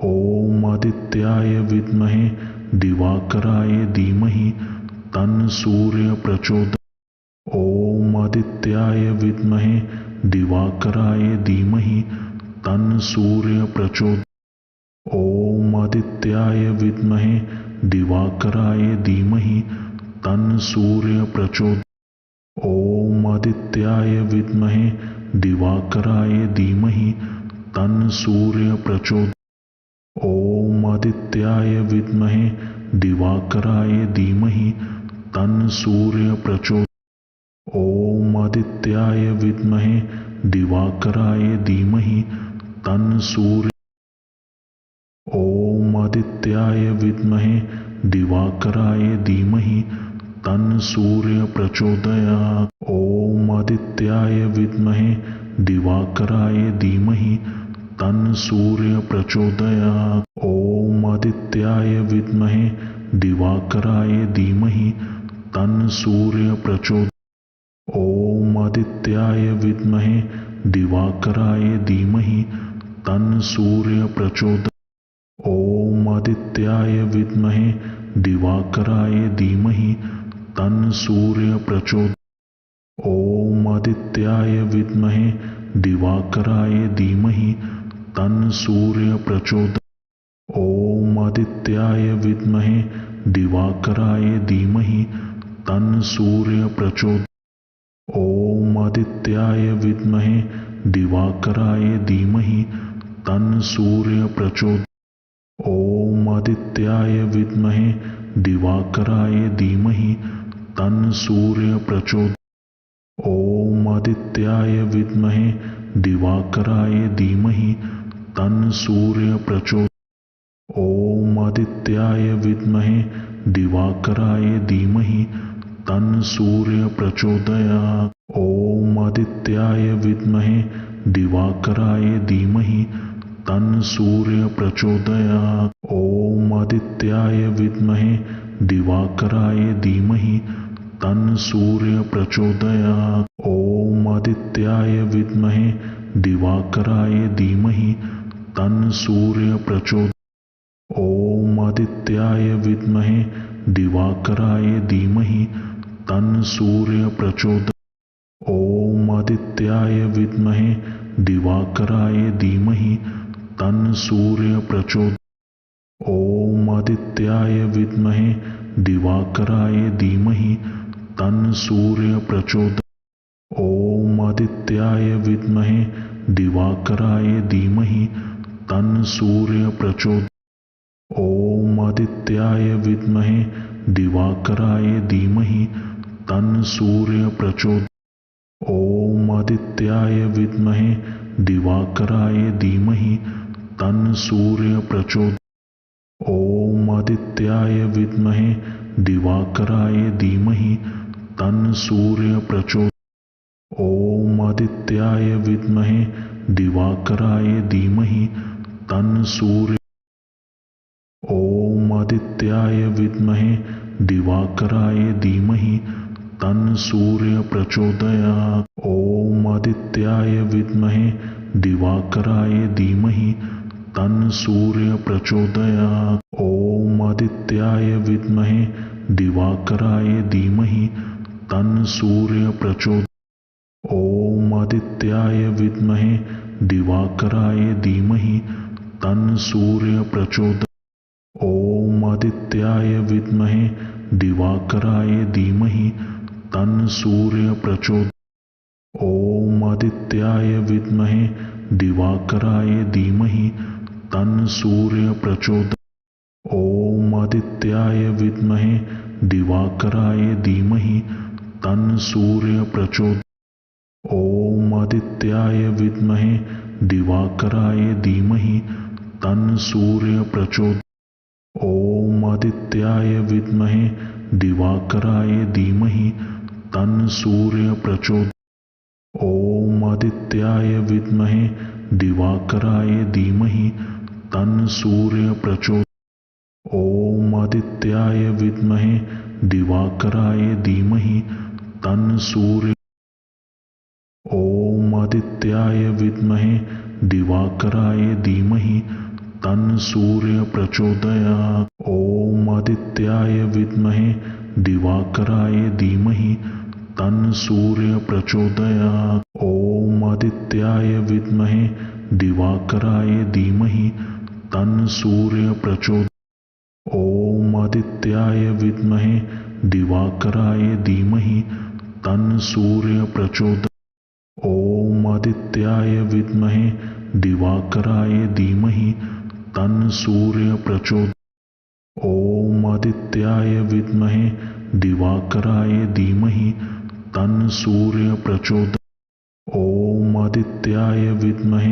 ॐ आदित्याय विद्महे दिवाकराय धीमहि तन्न सूर्य प्रचोदयात्। ॐ आदित्याय विद्महे दिवाकराय धीमहि तन्न सूर्य प्रचोदयात्। ॐ आदित्याय विद्महे दिवाकराय धीमहि तन्न सूर्य प्रचोदयात्। ॐ आदित्याय विद्महे दिवाकराय धीमहि तन्न सूर्य प्रचोदयात्। ॐ आदित्याय विद्महे दिवाकराय धीमहि तन्न सूर्य प्रचोदयात्। ॐ आदित्याय विद्महे दिवाकराय धीमहि तन्न सूर्य। ॐ आदित्याय विद्महे दिवाकराय धीमहि तन्न सूर्य प्रचोदयात्। ॐ आदित्याय विद्महे दिवाकराय धीमहि तन्न सूर्य प्रचोदयात्। ॐ आदित्याय विद्महे दिवाकराय धीमहि तन्न सूर्य प्रचोदयात्। ॐ आदित्याय विद्महे दिवाकराय धीमहि तन्न सूर्य प्रचोदयात्। ॐ आदित्याय विद्महे दिवाकराय धीमहि तन्न सूर्य प्रचोदयात्। ॐ आदित्याय विद्महे दिवाकराय धीमहि तन्न सूर्य प्रचोदयात्। ॐ आदित्याय विद्महे दिवाकराय धीमहि तन्न सूर्य प्रचोदयात्। ॐ आदित्याय विद्महे दिवाकराय धीमहि तन्न सूर्य प्रचोदयात्। ॐ आदित्याय विद्महे दिवाकराय धीमहि तन्न सूर्य प्रचोदयात्। ॐ आदित्याय विद्महे दिवाकराय धीमहि तन्न सूर्य प्रचोदयात्। ॐ आदित्याय विद्महे दिवाकराय धीमहि तन्न सूर्य प्रचोदयात्। ॐ आदित्याय विद्महे दिवाकराय धीमहि तन्न सूर्य प्रचोदयात्। ॐ आदित्याय विद्महे दिवाकराय धीमहि तन्न सूर्य प्रचोदयात्। ॐ आदित्याय विद्महे दिवाकराय धीमहि तन्न सूर्य प्रचोदयात्। ॐ आदित्याय विद्महे दिवाकराय धीमहि तन्न सूर्य प्रचोदयात्। ॐ आदित्याय विद्महे दिवाकराय धीमहि तन्न सूर्य प्रचोदयात्। ॐ आदित्याय विद्महे दिवाकराय धीमहि तन्न सूर्य प्रचोदयात्। ॐ आदित्याय विद्महे दिवाकराय धीमहि तन्न सूर्य प्रचोदयात्। ॐ आदित्याय विद्महे दिवाकराय धीमहि तन्न सूर्य प्रचोदयात्। ॐ आदित्याय विद्महे दिवाकराय धीमहि तन्न सूर्य प्रचोदयात्। ॐ आदित्याय विद्महे दिवाकराय धीमहि तन्न सूर्य प्रचोदयात्। ॐ आदित्याय विद्महे दिवाकराय धीमहि तन्न सूर्य। ॐ आदित्याय विद्महे दिवाकराय धीमहि तन्न सूर्य प्रचोदयात्। ॐ आदित्याय विद्महे दिवाकराय धीमहि तन्न सूर्य प्रचोदयात्। ॐ आदित्याय विद्महे दिवाकराय धीमहि तन्न सूर्य प्रचोदयात्। ॐ आदित्याय विद्महे दिवाकराय धीमहि तन्न सूर्य प्रचोदयात्। ॐ आदित्याय विद्महे दिवाकराय धीमहि तन्न सूर्य प्रचोदयात्। ॐ आदित्याय विद्महे दिवाकराय धीमहि तन्न सूर्य प्रचोदयात्। ॐ आदित्याय विद्महे दिवाकराय धीमहि तन्न सूर्य प्रचोदयात्। ॐ आदित्याय विद्महे दिवाकराय धीमहि तन्न सूर्य प्रचोदयात्। ॐ आदित्याय विद्महे दिवाकराय धीमहि तन्न सूर्य प्रचोदयात्। ॐ आदित्याय विद्महे दिवाकराय धीमहि तन्न सूर्य प्रचोदयात्। ॐ आदित्याय विद्महे दिवाकराय धीमहि तन्न सूर्य। ॐ आदित्याय विद्महे दिवाकराय धीमहि तन्न सूर्य प्रचोदयात्। ॐ आदित्याय विद्महे दिवाकराय धीमहि तन्न सूर्य प्रचोदयात्। ॐ आदित्याय विद्महे दिवाकराय धीमहि तन्न सूर्य प्रचोदयात्। ॐ आदित्याय विद्महे दिवाकराय धीमहि तन्न सूर्य प्रचोदयात्। ॐ आदित्याय विद्महे दिवाकराय धीमहि तन्न सूर्य प्रचोदयात्। ॐ आदित्याय विद्महे दिवाकराय धीमहि तन्न सूर्य प्रचोदयात्। ॐ आदित्याय विद्महे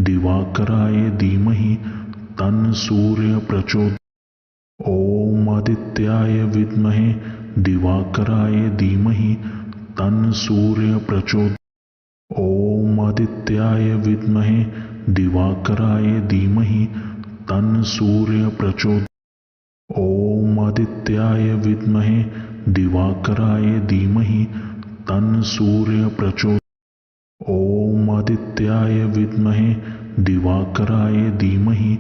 दिवाकराय धीमहि तन्न सूर्य प्रचोदयात्। ॐ आदित्याय विद्महे दिवाकराय धीमहि तन्न सूर्य प्रचोदयात्। ॐ आदित्याय विद्महे दिवाकराय धीमहि तन्न सूर्य प्रचोदयात्। ॐ आदित्याय विद्महे दिवाकराय धीमहि तन्न सूर्य प्रचोदयात्। ॐ आदित्याय विद्महे दिवाकराय धीमहि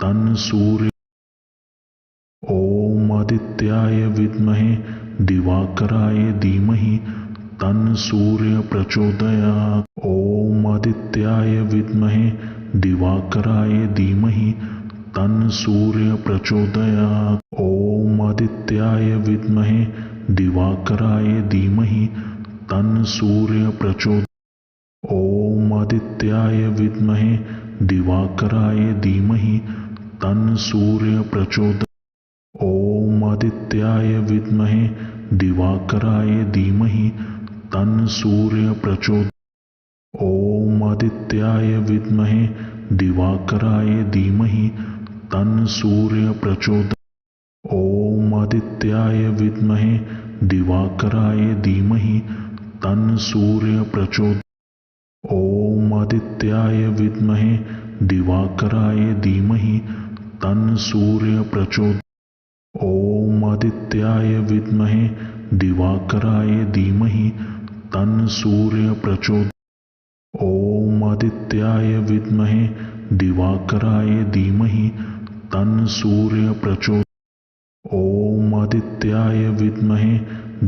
तन्न सूर्य। ॐ आदित्याय विद्महे दिवाकराय धीमहि तन्न सूर्य प्रचोदयात्। ॐ आदित्याय विद्महे दिवाकराय धीमहि तन्न सूर्य प्रचोदयात्। ॐ आदित्याय विद्महे दिवाकराय धीमहि तन्न सूर्य प्रचोदयात्। ॐ आदित्याय विद्महे दिवाकराय धीमहि तन्न सूर्य प्रचोदयात्। ॐ आदित्याय विद्महे दिवाकराय धीमहि तन्न सूर्य प्रचोदयात्। ॐ आदित्याय विद्महे दिवाकराय धीमहि तन्न सूर्य प्रचोदयात्। ॐ आदित्याय विद्महे दिवाकराय धीमहि तन्न सूर्य प्रचोदयात्। ॐ आदित्याय विद्महे दिवाकराय धीमहि तन्न सूर्य प्रचोदयात्। ॐ आदित्याय विद्महे दिवाकराय धीमहि तन्न सूर्य प्रचोदयात्। ॐ आदित्याय विद्महे दिवाकराय धीमहि तं सूर्य प्रचोदयात्। ॐ आदित्याय विद्महे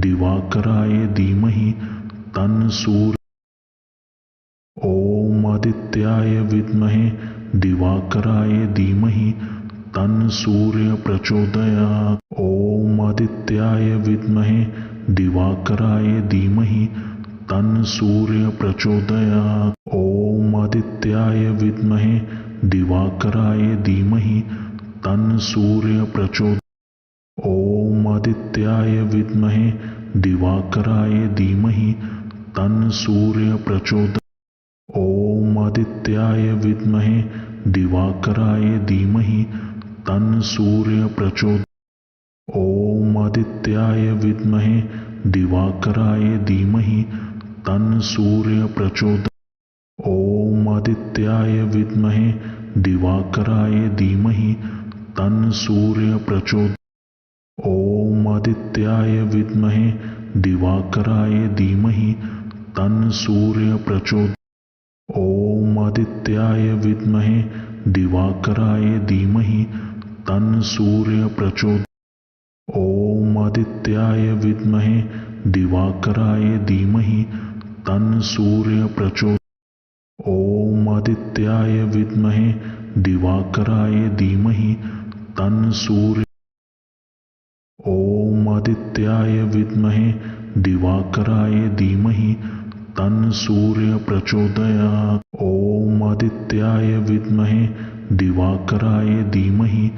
दिवाकराय धीमहि तं सूर्य। ॐ आदित्याय विद्महे दिवाकराय धीमहि तं सूर्य प्रचोदयात्। ॐ आदित्याय विद्महे दिवाकराय धीमहि तं सूर्य प्रचोदयात्। ॐ आदित्याय विद्महे दिवाकराय धीमहि तं सूर्य प्रचोदयात्। ॐ आदित्याय विद्महे दिवाकराय धीमहि तं सूर्य प्रचोदयात्। ॐ आदित्याय विद्महे दिवाकराय धीमहि तं सूर्य प्रचोदयात्। ॐ आदित्याय विद्महे दिवाकराय धीमहि तं सूर्य प्रचोदयात्। ॐ आदित्याय विद्महे दिवाकराय धीमहि तं सूर्य प्रचोदयात्। ॐ आदित्याय विद्महे दिवाकराय धीमहि तं सूर्य प्रचोदयात्। ॐ आदित्याय विद्महे दिवाकराय धीमहि तं सूर्य प्रचोदयात्। ॐ आदित्याय विद्महे दिवाकराय धीमहि तं सूर्य प्रचोदयात्। ॐ आदित्याय विद्महे दिवाकराय धीमहि तं सूर्य। ॐ आदित्याय विद्महे दिवाकराय धीमहि तं सूर्य प्रचोदयात्। ॐ आदित्याय विद्महे दिवाकराय धीमहि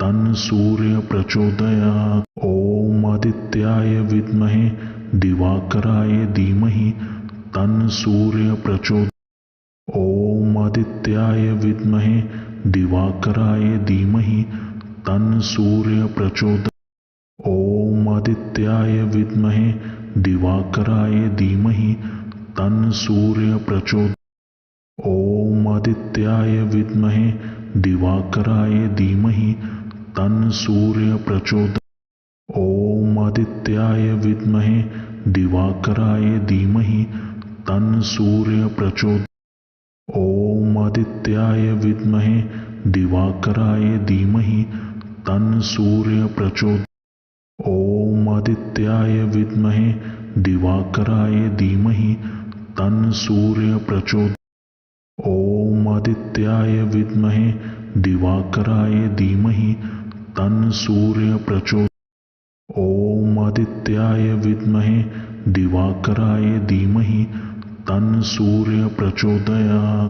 तं सूर्य प्रचोदयात्। ॐ आदित्याय विद्महे दिवाकराय धीमहि तं सूर्य प्रचोदयात्। ॐ आदित्याय विद्महे दिवाकराय धीमहि तं सूर्य प्रचोदयात्। ॐ आदित्याय विद्महे दिवाकराय धीमहि तं सूर्य प्रचोदयात्। ॐ आदित्याय विद्महे दिवाकराय धीमहि तं सूर्य प्रचोदयात्। ॐ आदित्याय विद्महे दिवाकराय धीमहि तं सूर्य प्रचोदयात्। ॐ आदित्याय विद्महे दिवाकराय धीमहि तं सूर्य प्रचोदयात्। ॐ आदित्याय विद्महे दिवाकराय धीमहि तं सूर्य प्रचोदयात्। ॐ आदित्याय विद्महे दिवाकराय धीमहि तं सूर्य प्रचोदयात्। ॐ आदित्याय विद्महे दिवाकराय धीमहि तं सूर्य प्रचोदयात्।